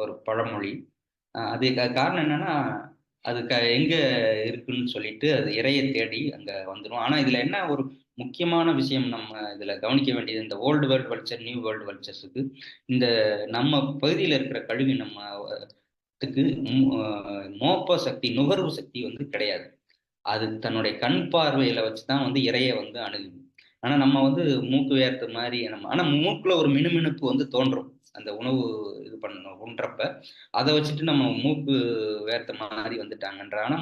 ஒரு பழமொழி. அது காரணம் என்னன்னா அது எங்க இருக்குன்னு சொல்லிட்டு அது இறையை தேடி அங்க வந்துடும். ஆனா இதுல என்ன ஒரு முக்கியமான விஷயம் நம்ம இதுல கவனிக்க வேண்டியது, இந்த old world vulture new world வல்ச்சர்ஸுக்கு இந்த நம்ம பகுதியில் இருக்கிற கழுகு நம்மத்துக்கு மோப்ப சக்தி நுகர்வு சக்தி வந்து கிடையாது. அது தன்னுடைய கண் பார்வையில வச்சுதான் வந்து இறைய வந்து அணுகுது. ஆனா நம்ம வந்து மூக்கு வேர்த்த மாதிரி ஆனா மூக்குல ஒரு மினுமினுப்பு வந்து தோன்றும் அந்த உணவு இது பண்ணணும் உண்றப்ப. அதை வச்சுட்டு நம்ம மூக்கு வேர்த்த மாதிரி வந்துட்டாங்கன்ற. ஆனா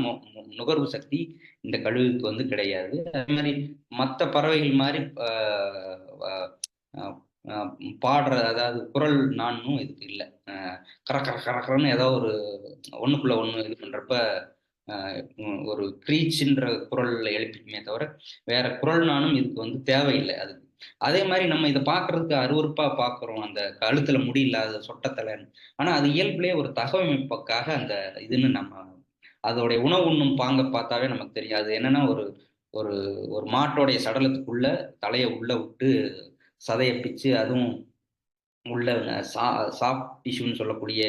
நுகர்வு சக்தி இந்த கழுகுக்கு வந்து கிடையாது. அதே மாதிரி மற்ற பறவைகள் மாதிரி பாடுற, அதாவது குரல் நானும் இதுக்கு இல்லை. கரக்கரன்னு ஏதோ ஒரு ஒண்ணுக்குள்ள ஒண்ணு இது பண்றப்ப ஒரு க்ரீச்ன்ற குரல்ல எழுப்பிக்குமே தவிர வேற குரல் நானும் இதுக்கு வந்து தேவையில்லை அதுக்கு. அதே மாதிரி நம்ம இதை பார்க்கறதுக்கு அருவருப்பா பார்க்குறோம், அந்த கழுத்துல முடி இல்லாத சொட்டத்தலைன்னு. ஆனா அது இயல்புலேயே ஒரு தகவமைப்புக்காக அந்த இதுன்னு நம்ம அதோடைய உணவு உண்ணும் பாங்க பார்த்தாவே நமக்கு தெரியும். அது என்னன்னா ஒரு ஒரு ஒரு மாட்டோடைய சடலத்துக்குள்ள தலையை உள்ள விட்டு சதையை பிச்சு, அதுவும் உள்ள சாஃப்ட் டிஷ்யூன்னு சொல்லக்கூடிய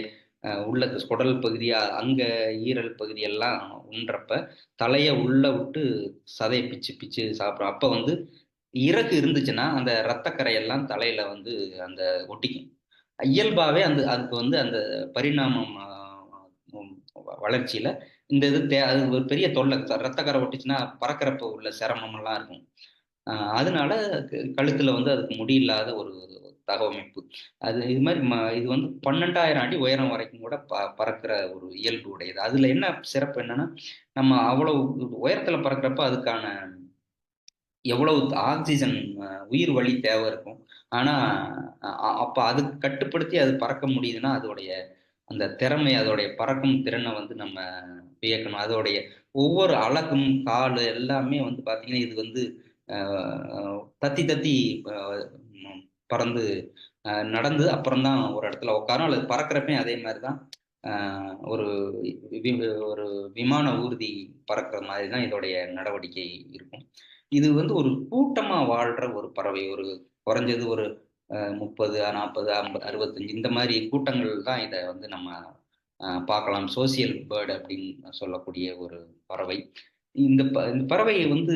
உள்ள குடல் பகுதியா அங்க ஈரல் பகுதி எல்லாம் உண்றப்ப தலையை உள்ள விட்டு சதையை பிச்சு பிச்சு சாப்பிட்றோம். அப்ப வந்து இறகு இருந்துச்சுன்னா அந்த இரத்தக்கரையெல்லாம் தலையில வந்து அந்த ஒட்டிக்கும். இயல்பாவே அந்த அதுக்கு வந்து அந்த பரிணாமம் வளர்ச்சியில இந்த இது அது ஒரு பெரிய தொல்லை. இரத்தக்கரை ஒட்டிச்சுன்னா பறக்கிறப்ப உள்ள சிரமம் எல்லாம் இருக்கும். அதனால கழுத்துல வந்து அதுக்கு முடியில்லாத ஒரு தகவமைப்பு. அது இது மாதிரி இது வந்து 12,000 அடி உயரம் வரைக்கும் கூட பறக்கிற ஒரு இயல்பு உடையது. அதுல என்ன சிறப்பு என்னன்னா, நம்ம அவ்வளவு உயரத்துல பறக்கிறப்ப அதுக்கான எவ்வளவு ஆக்சிஜன் உயிர் வழி தேவை இருக்கும். ஆனா அப்ப அதுக்கு கட்டுப்படுத்தி அது பறக்க முடியுதுன்னா அதோடைய அந்த திறமை, அதோடைய பறக்கும் திறனை வந்து நம்ம வியக்கணும். அதோடைய ஒவ்வொரு அலகும் கால் எல்லாமே வந்து பார்த்தீங்கன்னா இது வந்து தத்தி தத்தி பறந்து நடந்து அப்புறம்தான் ஒரு இடத்துல உட்காரும். அல்லது பறக்கிறப்பே அதே மாதிரி தான் ஒரு ஒரு விமான ஊர்தி பறக்கிற மாதிரி தான் இதோடைய நடவடிக்கை இருக்கும். இது வந்து ஒரு கூட்டமா வாழ்ற ஒரு பறவை. ஒரு குறைஞ்சது ஒரு 30, 40, 50, 65 இந்த மாதிரி கூட்டங்கள் தான் இதை வந்து நம்ம பார்க்கலாம். சோசியல் பேர்டு அப்படின்னு சொல்லக்கூடிய ஒரு பறவை. இந்த பறவையை வந்து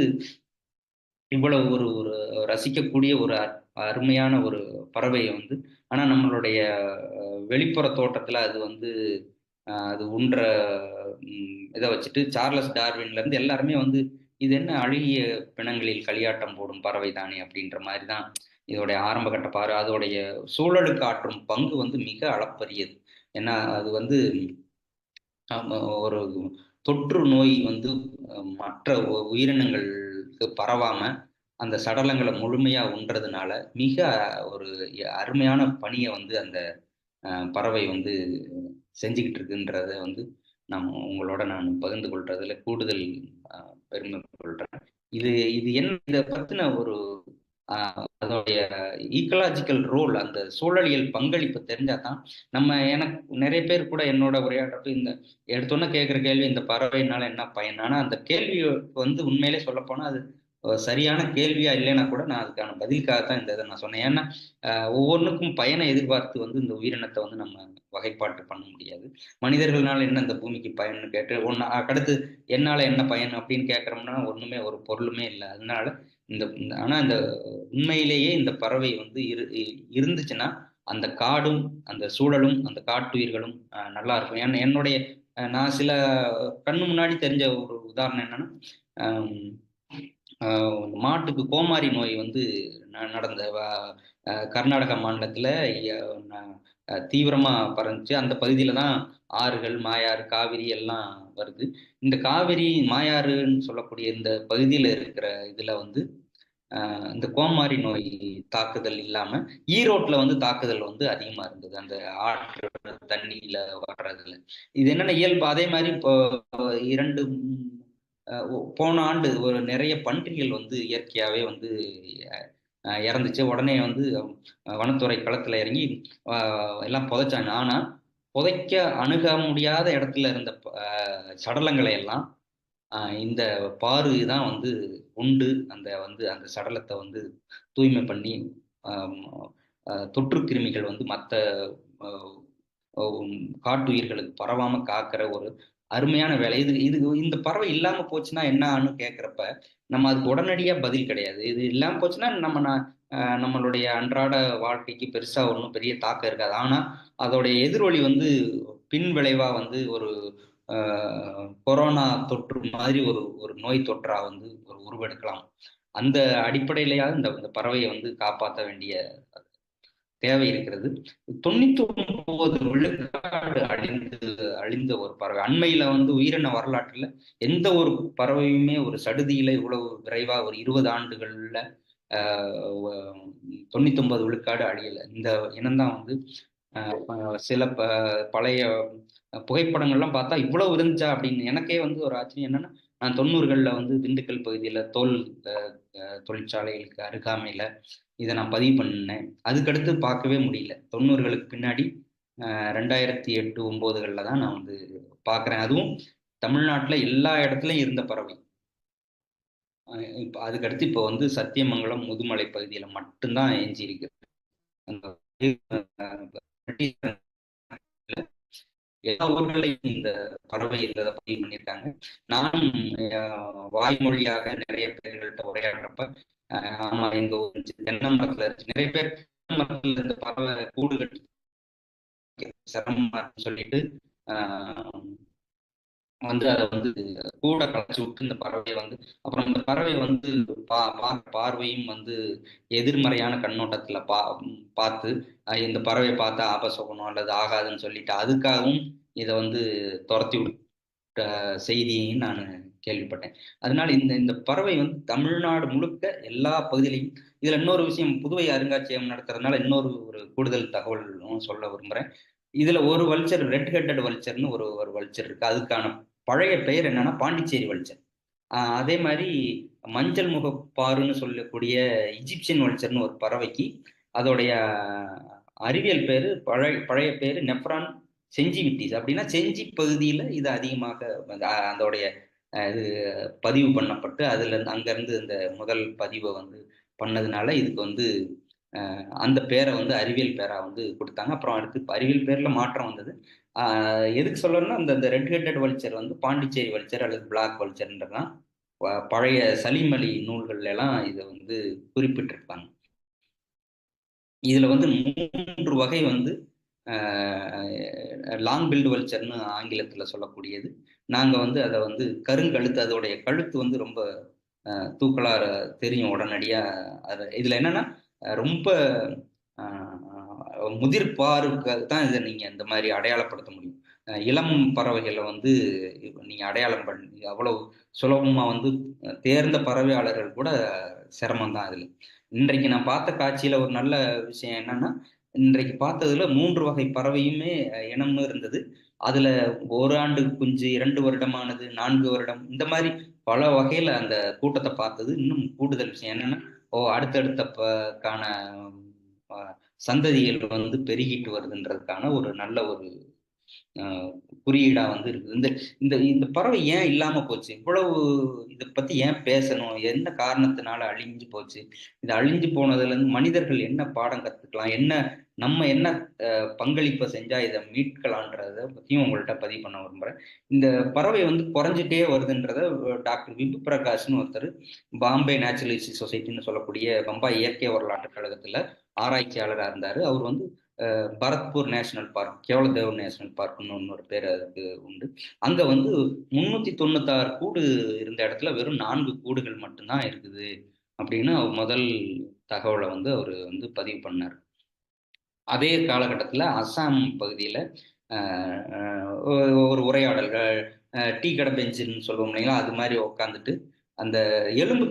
இவ்வளவு ஒரு ஒரு ரசிக்கக்கூடிய ஒரு அருமையான ஒரு பறவையை வந்து, ஆனா நம்மளுடைய வெளிப்புற தோட்டத்துல அது வந்து அது உண்ற இதை வச்சுட்டு சார்லஸ் டார்வின்ல இருந்து எல்லாருமே வந்து இது என்ன அழகிய பிணங்களில் களியாட்டம் போடும் பறவை தானே அப்படின்ற மாதிரி தான் இதோடைய ஆரம்ப கட்ட பார்வை. அதோடைய சூழலுக்கு ஆற்றும் பங்கு வந்து மிக அளப்பரியது. ஏன்னா அது வந்து ஒரு தொற்று நோய் வந்து மற்ற உயிரினங்களுக்கு பரவாம அந்த சடலங்களை முழுமையா உண்றதுனால மிக ஒரு அருமையான பணியை வந்து அந்த பறவை வந்து செஞ்சுக்கிட்டு இருக்குன்றத வந்து உங்களோட நான் பகிர்ந்து கொள்றதுல கூடுதல் பெருமை கொள்றேன். இது இது என்ன இதை பத்தின ஒரு அதோடைய ஈக்கலாஜிக்கல் ரோல், அந்த சூழலியல் பங்களிப்பு தெரிஞ்சாதான் நம்ம எனக்கு நிறைய பேர் கூட என்னோட உரையாடுறப்ப இந்த எடுத்தோன்னே கேட்குற கேள்வி இந்த பறவைனால என்ன பயன். ஆனா அந்த கேள்வி வந்து உண்மையிலே சொல்லப்போனா அது சரியான கேள்வியா இல்லைன்னா கூட நான் அதுக்கான பதிலுக்காகத்தான் இந்த இதை நான் சொன்னேன். ஏன்னா ஒவ்வொன்றுக்கும் பயனை எதிர்பார்த்து வந்து இந்த உயிரினத்தை வந்து நம்ம வகைப்பாட்டு பண்ண முடியாது. மனிதர்கள்னால என்ன இந்த பூமிக்கு பயன்னு கேட்டு அடுத்து என்னால என்ன பயன் அப்படின்னு கேட்கறோம்னா ஒண்ணுமே ஒரு பொருளுமே இல்லை. அதனால ஆனா இந்த உண்மையிலேயே இந்த பறவை வந்து இருந்துச்சுன்னா அந்த காடும் அந்த சூழலும் அந்த காட்டுயிர்களும் நல்லா இருக்கும். ஏன்னா என்னுடைய நான் சில கண்ணு முன்னாடி தெரிஞ்ச ஒரு உதாரணம் என்னன்னா, மாட்டுக்கு கோமாரி நோய் வந்து நடந்த கர்நாடகா மாநிலத்துல தீவிரமா பறந்துச்சு. அந்த பகுதியில தான் ஆறுகள், மாயாறு, காவிரி எல்லாம் வருது. இந்த காவிரி மாயாறுன்னு சொல்லக்கூடிய இந்த பகுதியில இருக்கிற இதுல வந்து இந்த கோமாரி நோய் தாக்குதல் இல்லாம ஈரோட்ல வந்து தாக்குதல் வந்து அதிகமா இருந்தது அந்த ஆற்று தண்ணியில வர்றதுல. இது என்னென்ன இயல்பு. அதே மாதிரி இப்போ போன ஆண்டு ஒரு நிறைய பன்றிகள் வந்து இயற்கையாவே வந்து இறந்துச்சு. உடனே வந்து வனத்துறை களத்துல இறங்கி எல்லாம் புதைச்சாங்க. ஆனா புதைக்க அணுக முடியாத இடத்துல இருந்த சடலங்களை எல்லாம் இந்த பாரு தான் வந்து உண்டு அந்த வந்து அந்த சடலத்தை வந்து தூய்மை பண்ணி தொற்று கிருமிகள் வந்து மற்ற காட்டுயிர்களுக்கு பரவாம காக்கிற ஒரு அருமையான வேலை. இது இந்த பறவை இல்லாம போச்சுன்னா என்னான்னு கேட்குறப்ப நம்ம அதுக்கு உடனடியா பதில் கிடையாது. இது இல்லாம போச்சுன்னா நம்மளுடைய அன்றாட வாழ்க்கைக்கு பெருசா ஒன்றும் பெரிய தாக்கம் இருக்காது. ஆனா அதோடைய எதிரொலி வந்து பின் விளைவா வந்து ஒரு கொரோனா தொற்று மாதிரி ஒரு நோய் தொற்றா வந்து ஒரு உருவெடுக்கலாம். அந்த அடிப்படையிலேயாவது இந்த பறவையை வந்து காப்பாற்ற வேண்டிய தேவை இருக்கிறது. 99 விழுக்காடு அழிந்த ஒரு பறவை. அண்மையில வந்து உயிரின வரலாற்றுல எந்த ஒரு பறவையுமே ஒரு சடுதியில இவ்வளவு விரைவா ஒரு 20 ஆண்டுகள்ல 99 விழுக்காடு அழியலை. இந்த இனம்தான் வந்து சில பழைய புகைப்படங்கள்லாம் பார்த்தா இவ்வளவு இருந்துச்சா அப்படின்னு எனக்கே வந்து ஒரு ஆச்சரியம். என்னன்னா, நான் 90களில் வந்து திண்டுக்கல் பகுதியில் தோல் தொழிற்சாலைகளுக்கு அருகாமையில் இதை நான் பதிவு பண்ணேன். அதுக்கடுத்து பார்க்கவே முடியல. 90களுக்கு பின்னாடி 2008, 2009களில் தான் நான் வந்து பார்க்குறேன். அதுவும் தமிழ்நாட்டில் எல்லா இடத்துலையும் இருந்த பறவை. இப்போ அதுக்கடுத்து இப்போ வந்து சத்தியமங்கலம், முதுமலை பகுதியில் மட்டும்தான் எஞ்சி இருக்கு. அந்த எல்லா ஊர்களையும் இந்த பறவை இருந்ததை பதிவு பண்ணியிருக்காங்க. நானும் வாய்மொழியாக நிறைய பேர்கள்ட்ட உரையாடுறப்ப ஆமா எங்க ஊர் தென்னை மரத்துல நிறைய பேர் மரத்துல இந்த பறவை கூடு கட்டி சிரமமா சொல்லிட்டு வந்து அதை வந்து கூட களைச்சி விட்டு இந்த பறவையை வந்து அப்புறம் இந்த பறவை வந்து பார்வையும் வந்து எதிர்மறையான கண்ணோட்டத்துல பார்த்து இந்த பறவையை பார்த்து ஆபசகுணம் அல்லது ஆகாதுன்னு சொல்லிட்டு அதுக்காகவும் இதை வந்து துரத்தி விட்ட செய்தியையும் நான் கேள்விப்பட்டேன். அதனால இந்த பறவை வந்து தமிழ்நாடு முழுக்க எல்லா பகுதியிலையும். இதுல இன்னொரு விஷயம், புதுவை அருங்காட்சியகம் நடத்துறதுனால இன்னொரு ஒரு கூடுதல் தகவலும் சொல்ல விரும்புறேன். இதுல ஒரு வல்ச்சர், ரெட் ஹெட்டட் வல்ச்சர்னு ஒரு வல்ச்சர் இருக்கு. அதுக்கான பழைய பெயர் என்னன்னா பாண்டிச்சேரி வல்ச்சர். அதே மாதிரி மஞ்சள் முகப்பாருன்னு சொல்லக்கூடிய இஜிப்சியன் வல்ச்சர்னு ஒரு பறவைக்கு அதோடைய அறிவியல் பேரு பழைய பேரு நெப்ரான் செஞ்சிவிட்டிஸ். அப்படின்னா செஞ்சி பகுதியில இது அதிகமாக அதோடைய இது பதிவு பண்ணப்பட்டு அதுல அங்கிருந்து இந்த முதல் பதிவை வந்து பண்ணதுனால இதுக்கு வந்து அந்த பேரை வந்து அறிவியல் பேரா வந்து கொடுத்தாங்க. அப்புறம் அடுத்து அறிவியல் பேர்ல மாற்றம் வந்தது. எதுக்கு சொல்லணும்னா இந்த ரெட் ஹெட்டட் வல்ச்சர் வந்து பாண்டிச்சேரி வல்ச்சர் அல்லது பிளாக் வல்ச்சர்ன்றதான் பழைய சலீம் அலி நூல்கள்ல எல்லாம் இதை வந்து குறிப்பிட்டிருப்பாங்க. இதுல வந்து 3 வகை வந்து லாங் பில்டு வல்ச்சர்னு ஆங்கிலத்துல சொல்லக்கூடியது. நாங்க வந்து அதை வந்து கருங்கழுத்து, அதோடைய கழுத்து வந்து ரொம்ப தூக்கலா தெரியும் உடனடியா. இதுல என்னன்னா ரொம்ப முதிர்பாருக்கு தான் இதை நீங்க இந்த மாதிரி அடையாளப்படுத்த முடியும். இளம் பறவைகளை வந்து நீங்க அடையாளம் பண்ணி அவ்வளவு சுலபமா வந்து தேர்ந்த பறவையாளர்கள் கூட சிரமம் தான் அதுல. இன்றைக்கு நான் பார்த்த காட்சியில ஒரு நல்ல விஷயம் என்னன்னா, இன்றைக்கு பார்த்ததுல 3 வகை பறவையுமே இனம்னு இருந்தது. அதுல 1 ஆண்டு குஞ்சு, 2 வருடமானது, 4 வருடம், இந்த மாதிரி பல வகையில அந்த கூட்டத்தை பார்த்தது. இன்னும் கூடுதல் விஷயம் என்னன்னா, அடுத்தடுத்த கான சந்ததிகள் வந்து பெருகிட்டு வருதுன்றதுக்கான ஒரு நல்ல ஒரு குறியீடா வந்து இருக்குது. இந்த இந்த இந்த பறவை ஏன் இல்லாம போச்சு? இவ்வளவு இதை பத்தி ஏன் பேசணும்? என்ன காரணத்தினால அழிஞ்சு போச்சு? இது அழிஞ்சு போனதுல இருந்து மனிதர்கள் என்ன பாடம் கத்துக்கலாம்? நம்ம என்ன பங்களிப்பை செஞ்சா இதை மீட்கலான்றத பத்தியும் உங்கள்கிட்ட பதிவு பண்ண விரும்புறேன். இந்த பறவை வந்து குறைஞ்சிட்டே வருதுன்றத டாக்டர் விபு பிரகாஷ்னு ஒருத்தர் பாம்பே நேச்சுரல் ஹிஸ்டரி சொசைட்டின்னு சொல்லக்கூடிய பம்பாய் இயற்கை வரலாற்று கழகத்துல ஆராய்ச்சியாளராக இருந்தாரு. அவர் வந்து பரத்பூர் நேஷனல் பார்க், கேவலதேவ் நேஷனல் பார்க்னு இன்னொரு பேர் அதுக்கு உண்டு. அங்க வந்து 396 கூடு இருந்த இடத்துல வெறும் 4 கூடுகள் மட்டும்தான் இருக்குது அப்படின்னு முதல் தகவலை வந்து அவர் வந்து பதிவு பண்ணார். அதே காலகட்டத்தில் அஸ்ஸாம் பகுதியில் ஒரு உரையாடல்கள், டீ கடை பெஞ்சுன்னு சொல்லுவோம் இல்லைங்களா, அது மாதிரி உட்காந்துட்டு அந்த எலும்பு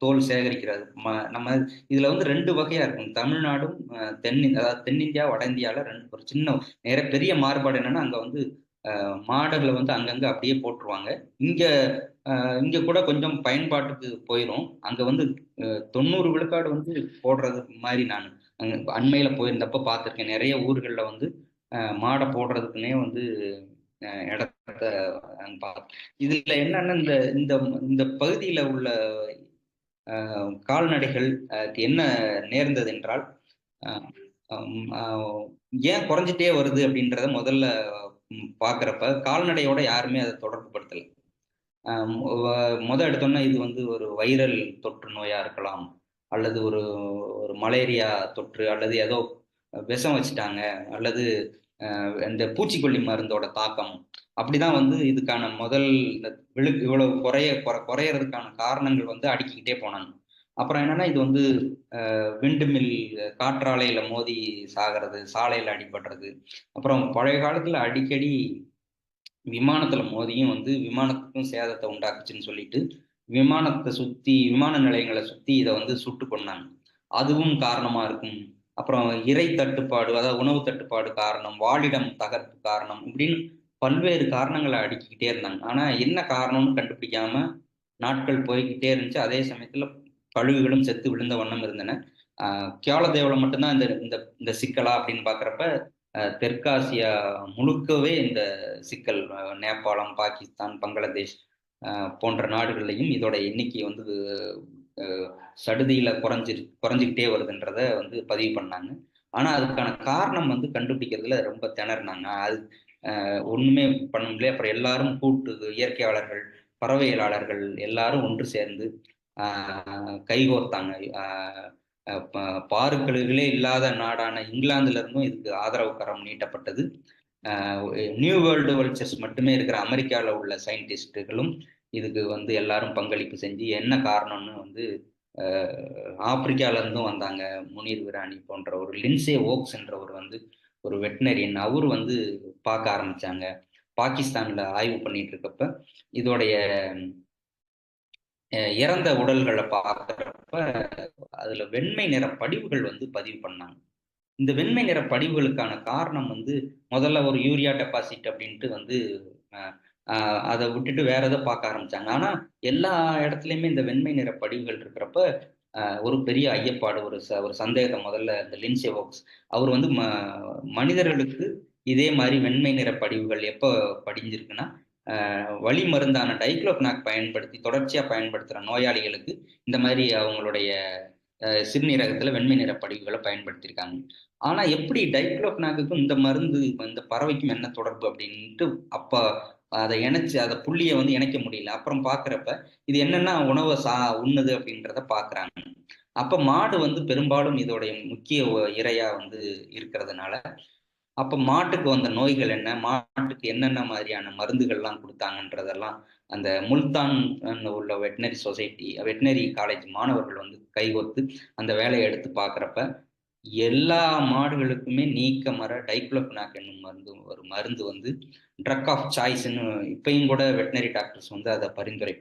தோல் சேகரிக்கிறது. நம்ம இதுல வந்து 2 வகையா இருக்கும். தமிழ்நாடும் அதாவது தென்னிந்தியா, வட இந்தியால ஒரு சின்ன பெரிய மாறுபாடு என்னன்னா, அங்க வந்து மாடுகளை வந்து அங்கங்க அப்படியே போட்டுருவாங்க. இங்க கூட கொஞ்சம் பயன்பாட்டுக்கு போயிடும். அங்க வந்து 90 விழுக்காடு வந்து போடுறது மாதிரி நான் அண்மையில போயிருந்தப்ப பார்த்துருக்கேன். நிறைய ஊர்கள்ல வந்து மாடை போடுறதுக்குன்னே வந்து இடத்த இதுல என்னன்னா, இந்த இந்த பகுதியில உள்ள கால்நடைகள் என்ன நேர்ந்தது என்றால், ஏன் குறைஞ்சிட்டே வருது அப்படின்றத முதல்ல பார்க்குறப்ப கால்நடையோட யாருமே அதை தொடர்பு படுத்தலை. எடுத்தோன்னா இது வந்து ஒரு வைரல் தொற்று நோயா இருக்கலாம், அல்லது ஒரு மலேரியா தொற்று, அல்லது ஏதோ விஷம் வச்சுட்டாங்க, அல்லது இந்த பூச்சிக்கொல்லி மருந்தோட தாக்கம், அப்படிதான் வந்து இதுக்கான முதல் இவ்வளவு குறையறதுக்கான காரணங்கள் வந்து அடுக்கிக்கிட்டே போனாங்க. அப்புறம் என்னன்னா, இது வந்து விண்டு மில், காற்றாலையில மோதி சாகிறது, சாலையில அடிபடுறது, அப்புறம் பழைய காலத்துல அடிக்கடி விமானத்துல மோதியும் வந்து விமானத்துக்கும் சேதத்தை உண்டாக்குச்சுன்னு சொல்லிட்டு விமான நிலையங்களை சுற்றி இதை வந்து சுட்டு கொண்டாங்க. அதுவும் காரணமாக இருக்கும். அப்புறம் இறை தட்டுப்பாடு, அதாவது உணவு தட்டுப்பாடு காரணம், வாழிடம் தகர்ப்பு காரணம், இப்படின்னு பல்வேறு காரணங்களை அடுக்கிக்கிட்டே இருந்தாங்க. ஆனால் என்ன காரணம்னு கண்டுபிடிக்காம நாட்கள் போய்கிட்டே இருந்துச்சு. அதே சமயத்தில் கழுகுகளும் செத்து விழுந்த வண்ணம் இருந்தன. கேவலதேவில் மட்டும்தான் இந்த இந்த இந்த சிக்கலா அப்படின்னு பார்க்குறப்ப தெற்காசியா முழுக்கவே இந்த சிக்கல் நேபாளம், பாகிஸ்தான், பங்களாதேஷ் போன்ற நாடுகள்லையும் இதோட எண்ணிக்கை வந்து சடுதியில் குறைஞ்சிக்கிட்டே வருதுன்றத வந்து பதிவு பண்ணாங்க. ஆனால் அதுக்கான காரணம் வந்து கண்டுபிடிக்கிறதுல ரொம்ப திணறினாங்க. அது ஒன்றுமே பண்ண முடியல. அப்புறம் எல்லாரும் இயற்கையாளர்கள், பறவையலாளர்கள் எல்லாரும் ஒன்று சேர்ந்து கைகோர்த்தாங்க. பாருக்கழுகளே இல்லாத நாடான இங்கிலாந்துல இருந்தும் இதுக்கு ஆதரவு கரம் நீட்டப்பட்டது. நியூ வேர்ல்டு வல்ச்சர்ஸ் மட்டுமே இருக்கிற அமெரிக்காவில் உள்ள சயின்டிஸ்டுகளும் இதுக்கு வந்து எல்லாரும் பங்களிப்பு செஞ்சு என்ன காரணம்னு வந்து ஆப்பிரிக்கால இருந்தும் வந்தாங்க. முனீர் விராணி போன்ற ஒரு லின்சே ஓக்ஸ் என்றவர் வந்து ஒரு வெட்டினரியன், அவர் வந்து பார்க்க ஆரம்பிச்சாங்க. பாகிஸ்தான்ல ஆய்வு பண்ணிட்டு இருக்கப்ப இதோடைய இறந்த உடல்களை பார்க்குறப்ப அதுல வெண்மை நிற படிவுகள் வந்து பதிவு பண்ணாங்க. இந்த வெண்மை நிற படிவுகளுக்கான காரணம் வந்து முதல்ல ஒரு யூரியா டெபாசிட் அப்படின்ட்டு வந்து அதை விட்டுட்டு வேற எதை பார்க்க ஆரம்பிச்சாங்க. ஆனா எல்லா இடத்துலையுமே இந்த வெண்மை நிற படிவுகள் இருக்கிறப்ப ஒரு பெரிய ஐயப்பாடு, ஒரு சந்தேகத்தை முதல்ல இந்த லின்சே ஓக்ஸ் அவர் வந்து மனிதர்களுக்கு இதே மாதிரி வெண்மை நிற படிவுகள் எப்போ படிஞ்சிருக்குன்னா வலி மருந்தான டைக்ளோஃபெனாக் பயன்படுத்தி தொடர்ச்சியாக பயன்படுத்துகிற நோயாளிகளுக்கு இந்த மாதிரி அவங்களுடைய சிறுநீரகத்தில் வெண்மை நிற படிவுகளை பயன்படுத்தியிருக்காங்க. ஆனால் எப்படி டைக்ளோஃபெனாக்குக்கும் இந்த மருந்து இந்த பறவைக்கும் என்ன தொடர்பு அப்படின்ட்டு அப்போ அதை அதை புள்ளியை வந்து இணைக்க முடியல. அப்புறம் பார்க்குறப்ப இது என்னென்னா உணவை உண்ணுது அப்படின்றத பார்க்குறாங்க. அப்போ மாடு வந்து பெரும்பாலும் இதோடைய முக்கிய இரையாக வந்து இருக்கிறதுனால அப்போ மாட்டுக்கு வந்த நோய்கள் என்ன, மாட்டுக்கு என்னென்ன மாதிரியான மருந்துகள்லாம் கொடுத்தாங்கன்றதெல்லாம் அந்த முல்தான் உள்ள வெட்டினரி காலேஜ் மாணவர்கள் வந்து கைகோர்த்து அந்த வேலையை எடுத்து பார்க்குறப்ப எல்லா மாடுகளுக்குமே நீக்கமர டைக்ளோஃபெனாக் என்னும் ஒரு மருந்து வந்து ட்ரக் ஆஃப் சாய்ஸ்ன்னு இப்பயும் கூட வெட்டினரி டாக்டர்ஸ் வந்து அதை பரிந்துரை